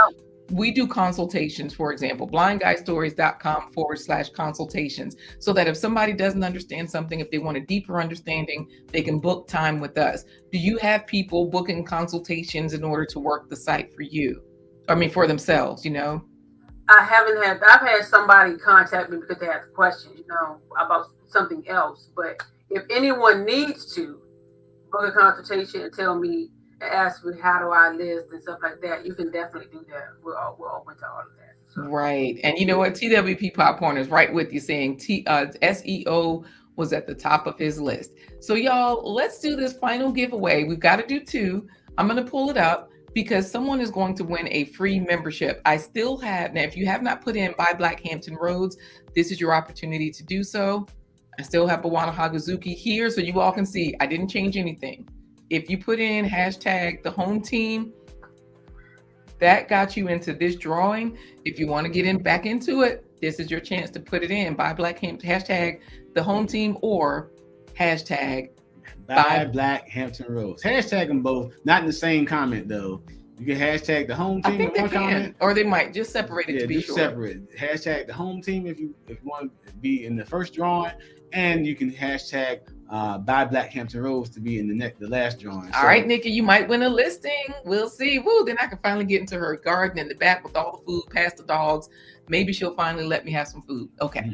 we do consultations, for example, blindguystories.com/consultations, so that if somebody doesn't understand something, if they want a deeper understanding, they can book time with us. Do you have people booking consultations in order to work the site for you? I mean, for themselves, I've had somebody contact me because they have questions, about something else. But if anyone needs to book a consultation and tell me, ask me how do I list and stuff like that, you can definitely do that. We're open to all of that. So. Right. And you know what? TWP Popcorn is right with you, saying SEO was at the top of his list. So y'all, let's do this final giveaway. We've got to do 2. I'm going to pull it up, because someone is going to win a free membership. I still have, now if you have not put in Buy Black Hampton Roads, this is your opportunity to do so. I still have Bawana Hagazuki here, so you all can see I didn't change anything. If you put in hashtag the home team, that got you into this drawing. If you want to get back into it, this is your chance to put it in. Buy Black Hampton, hashtag the home team, or hashtag Buy Black Hampton Roads. Hashtag them both, not in the same comment though. You can hashtag the home team in one comment, or they might just separate it to be sure. Separate. Hashtag the home team if you want to be in the first drawing, and you can hashtag Buy Black Hampton Roads to be in the last drawing. All right, Nikki, you might win a listing. We'll see. Woo! Then I can finally get into her garden in the back with all the food past the dogs. Maybe she'll finally let me have some food. Okay.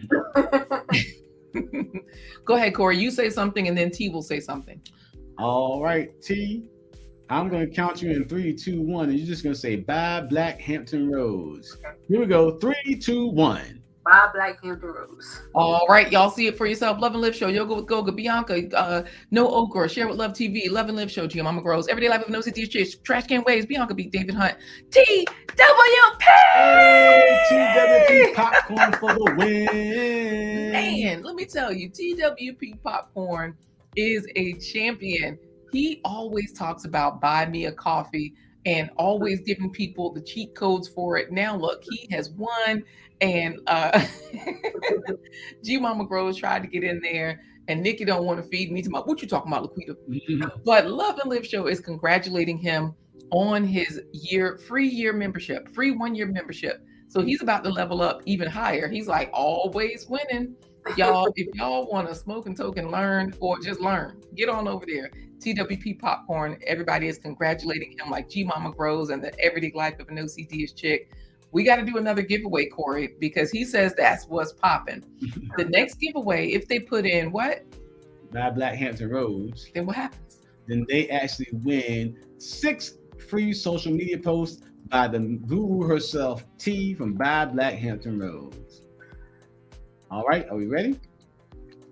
Go ahead, Corey. You say something, and then T will say something. All right, T. I'm going to count you in 3, 2, 1, and you're just going to say Buy Black Hampton Roads. Okay. Here we go. 3, 2, 1. Buy Black Hampton Roads. All right, y'all see it for yourself. Love and Live Show, Yoga with Goga, Bianca, No Okra, Share with Love TV, Love and Live Show, Gia Mama Grows, Everyday Life of No Cities, Trash Can Waves, Bianca beat David Hunt, TWP! Hey, TWP Popcorn for the win. Man, let me tell you, TWP Popcorn is a champion. He always talks about buy me a coffee and always giving people the cheat codes for it. Now, look, he has won. And G Mama Grows tried to get in there, and Nikki don't want to feed me. What you talking about, LaQuita? But Love and Live Show is congratulating him on his free 1-year membership. So he's about to level up even higher. He's like always winning. Y'all, if y'all want to smoke and token, learn, or just learn, get on over there. TWP Popcorn. Everybody is congratulating him like G Mama Grows and the Everyday Life of an OCD chick. We got to do another giveaway, Corey, because he says that's what's popping. The next giveaway, if they put in what? Buy Black Hampton Roads. Then what happens? Then they actually win 6 free social media posts by the guru herself, T from Buy Black Hampton Roads. All right, are we ready?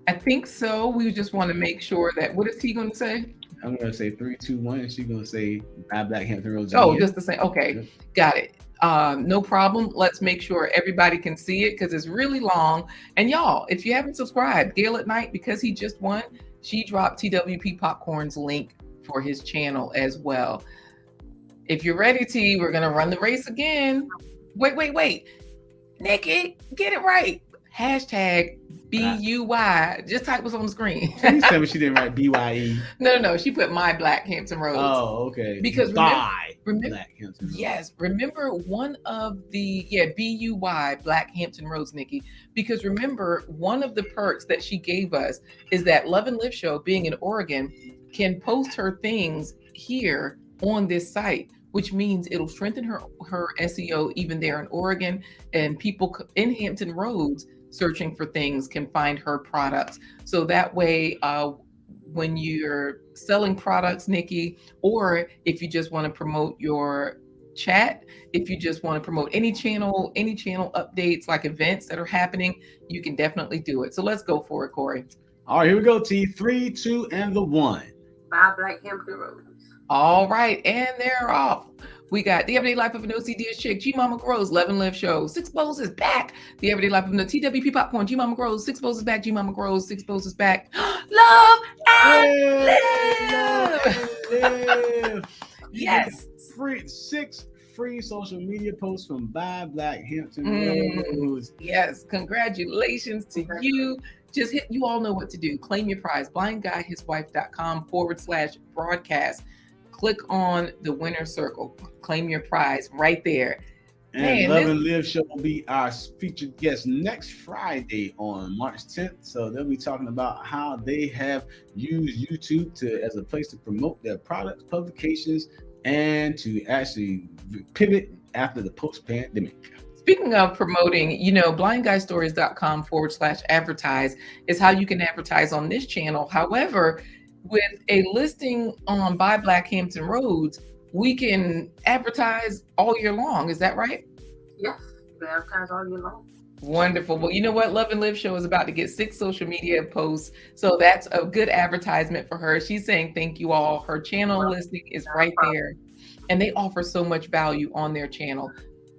I think so. We just want to make sure that, what is T going to say? I'm going to say 3, 2, 1, and she's going to say Buy Black Hampton Roads. Oh, just the same. Okay, got it. No problem. Let's make sure everybody can see it because it's really long. And y'all, if you haven't subscribed, Gail at Night, because he just won, she dropped TWP Popcorn's link for his channel as well. If you're ready, T, we're going to run the race again. Wait. Nikki, get it right. Hashtag BUY. Just type what's on the screen. Please tell me she didn't write BYE. No. She put My Black Hampton Roads. Oh, okay. Because remember Black Hampton Roads. Yes. Remember one of the, BUY Black Hampton Roads, Nikki. Because remember, one of the perks that she gave us is that Love and Live Show, being in Oregon, can post her things here on this site, which means it'll strengthen her SEO even there in Oregon, and people in Hampton Roads searching for things can find her products. So that way, when you're selling products, Nikki, or if you just want to promote your chat. If you just want to promote any channel updates, like events that are happening, you can definitely do it. So let's go for it, Corey. All right, here we go, T. 3, 2, and the 1. Buy Black Hampton Roads. All right, and they're off. We got The Everyday Life of an OCD Chick, G Mama Grows, Love and Live Show, Six Bowls is back. The Everyday Life of the TWP Popcorn, G Mama Grows, Six Bowls is back, G Mama Grows, Six Bowls is back. Love and Live. Yes. Six free social media posts from Buy Black Hampton Roads. Yes, congratulations to you. Just hit, you all know what to do. Claim your prize, blindguyhiswife.com/broadcast. Click on the winner circle. Claim your prize right there. And Love and Live Show will be our featured guest next Friday on March 10th. So they'll be talking about how they have used YouTube as a place to promote their products, publications, and to actually pivot after the post-pandemic. Speaking of promoting, blindguystories.com/advertise is how you can advertise on this channel. However, with a listing on Buy Black Hampton Roads, we can advertise all year long. Is that right? Yes, we advertise all year long. Wonderful. Well, you know what? Love and Live Show is about to get 6 social media posts. So that's a good advertisement for her. She's saying thank you all. Her channel listing is right there. And they offer so much value on their channel.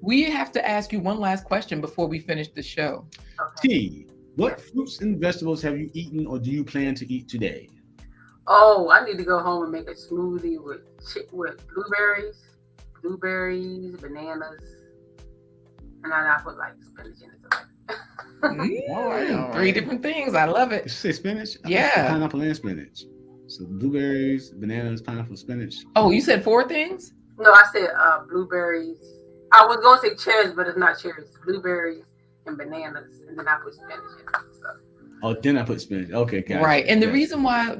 We have to ask you one last question before we finish the show. Okay. T, what fruits and vegetables have you eaten or do you plan to eat today? Oh, I need to go home and make a smoothie with blueberries, bananas, and I put like spinach in it. All right. 3 different things. I love it. You say spinach? Yeah. Pineapple and spinach. So blueberries, bananas, pineapple, spinach. Oh, you said 4 things? No, I said blueberries. I was going to say cherries, but it's not cherries. Blueberries and bananas, and then I put spinach in it. So. Oh, then I put spinach. Okay, gotcha. Right. And the reason why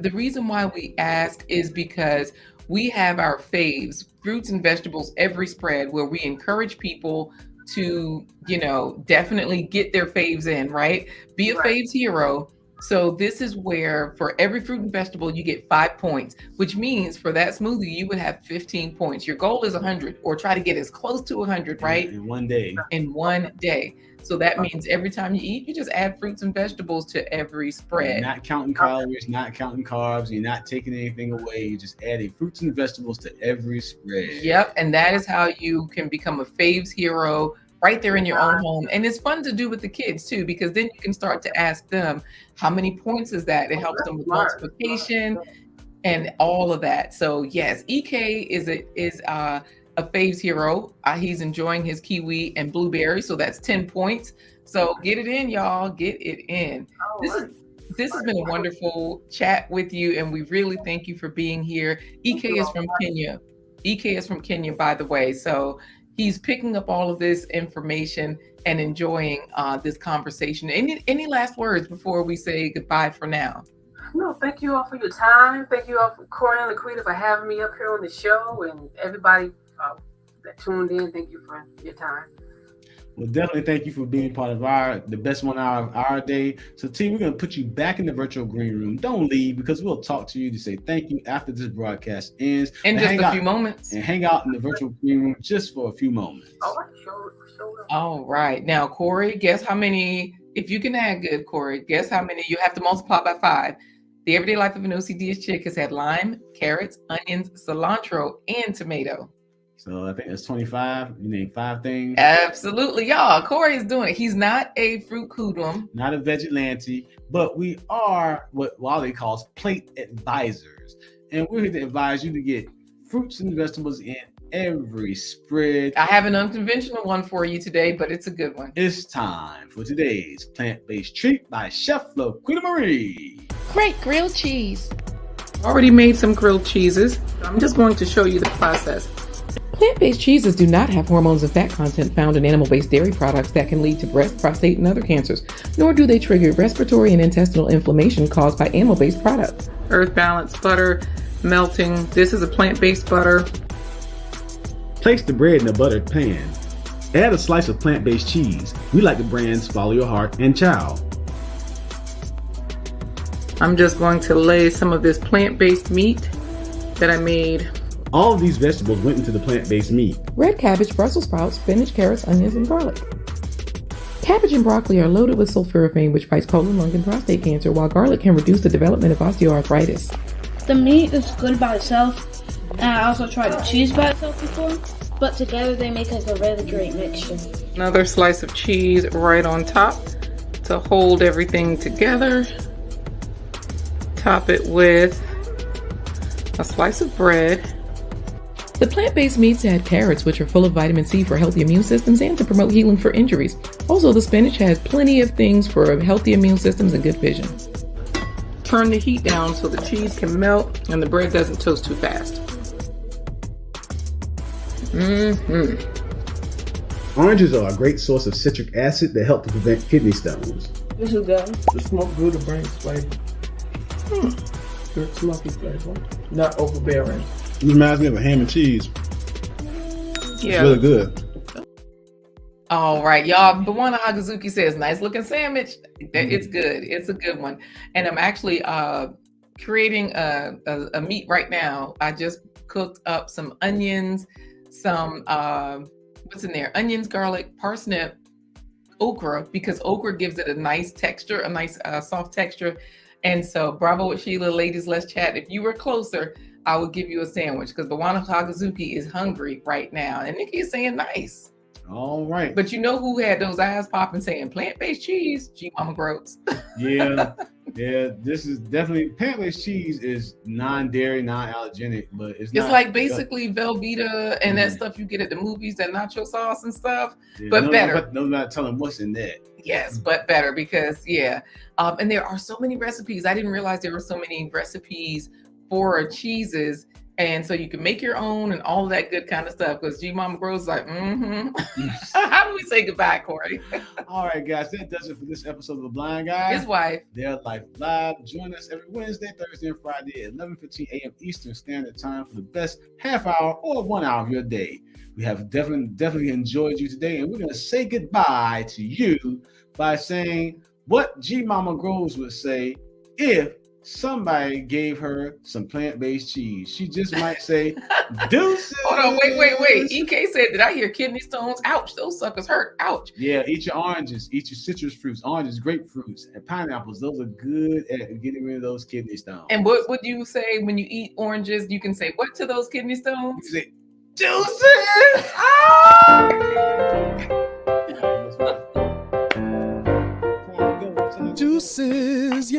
we ask is because we have our faves, fruits and vegetables, every spread, where we encourage people to, definitely get their faves in, right? Be a faves hero. So this is where for every fruit and vegetable, you get 5 points, which means for that smoothie, you would have 15 points. Your goal is 100 or try to get as close to 100, right? In one day. In one day. So that means every time you eat, you just add fruits and vegetables to every spread. Not counting calories, not counting carbs. You're not taking anything away. You're just adding fruits and vegetables to every spread. Yep. And that is how you can become a faves hero right there in your own home. And it's fun to do with the kids too, because then you can start to ask them, how many points is that? It helps them with multiplication and all of that. So yes, EK is a faves hero. He's enjoying his kiwi and blueberry. So that's 10 points. So get it in, y'all. Get it in. This has been a wonderful chat with you. And we really thank you for being here. EK is from Kenya. EK is from Kenya, by the way. So he's picking up all of this information and enjoying this conversation. Any last words before we say goodbye for now? No, thank you all for your time. Thank you all for Corey and LaQuita for having me up here on the show, and everybody that tuned in. Thank you for your time. Well, definitely thank you for being part of the best 1 hour of our day. So, team, we're going to put you back in the virtual green room. Don't leave, because we'll talk to you to say thank you after this broadcast ends. In just a few moments. And hang out in the virtual green room just for a few moments. All right. Now, Corey, guess how many, if you can add good, Corey, guess how many you have to multiply by 5. The Everyday Life of an OCD Chick has had lime, carrots, onions, cilantro, and tomato. So I think it's 25. You named 5 things. Absolutely, y'all. Corey is doing it. He's not a fruit hoodlum. Not a vigilante, but we are what Wally calls plate advisors. And we're here to advise you to get fruits and vegetables in every spread. I have an unconventional one for you today, but it's a good one. It's time for today's plant-based treat by Chef LaQuita Marie. Great grilled cheese. Already made some grilled cheeses. I'm just going to show you the process. Plant-based cheeses do not have hormones and fat content found in animal-based dairy products that can lead to breast, prostate, and other cancers, nor do they trigger respiratory and intestinal inflammation caused by animal-based products. Earth Balance butter, melting. This is a plant-based butter. Place the bread in a buttered pan. Add a slice of plant-based cheese. We like the brands Follow Your Heart and Chow. I'm just going to lay some of this plant-based meat that I made All of these vegetables went into the plant-based meat. Red cabbage, Brussels sprouts, spinach, carrots, onions, and garlic. Cabbage and broccoli are loaded with sulforaphane, which fights colon, lung, and prostate cancer, while garlic can reduce the development of osteoarthritis. The meat is good by itself, and I also tried the cheese by itself before, but together they make like a really great mixture. Another slice of cheese right on top to hold everything together. Top it with a slice of bread. The plant-based meats add carrots, which are full of vitamin C for healthy immune systems and to promote healing for injuries. Also, the spinach has plenty of things for healthy immune systems and good vision. Turn the heat down so the cheese can melt and the bread doesn't toast too fast. Oranges are a great source of citric acid that help to prevent kidney stones. This is good. The smoke good to bring flavor. Good smoky flavor, not overbearing. It reminds me of a ham and cheese. Yeah. It's really good. All right, y'all. The one Hagazuki says, nice looking sandwich. It's good. It's a good one. And I'm actually creating a meat right now. I just cooked up some onions, some, what's in there? Onions, garlic, parsnip, okra, because okra gives it a nice texture, a nice soft texture. And so bravo with Sheila, ladies, let's chat. If you were closer, I would give you a sandwich because the Wana Hagazuki is hungry right now. And Nikki is saying nice. All right. But you know who had those eyes popping saying plant-based cheese? G Mama Groves. Yeah. This is definitely plant-based cheese is non-dairy, non-allergenic, but it's not like basically Velveeta and that stuff you get at the movies, that nacho sauce and stuff, Yeah, but better. No, not telling what's in that. Yes, but better because and there are so many recipes. I didn't realize there were so many recipes for cheeses, and so you can make your own and all of that good kind of stuff. Because G Mama Grows is like, How do we say goodbye, Corey? All right, guys, that does it for this episode of The Blind Guy. His wife. Their Life Live. Join us every Wednesday, Thursday, and Friday at 11:15 a.m. Eastern Standard Time for the best half hour or 1 hour of your day. We have definitely enjoyed you today, and we're going to say goodbye to you by saying what G Mama Groves would say if somebody gave her some plant-based cheese. She just might say, deuces. Hold on, wait. EK said, did I hear kidney stones? Ouch, those suckers hurt. Ouch. Yeah, eat your oranges, eat your citrus fruits, oranges, grapefruits, and pineapples. Those are good at getting rid of those kidney stones. And what would you say when you eat oranges? You can say what to those kidney stones? You say, deuces! Ah! Juices.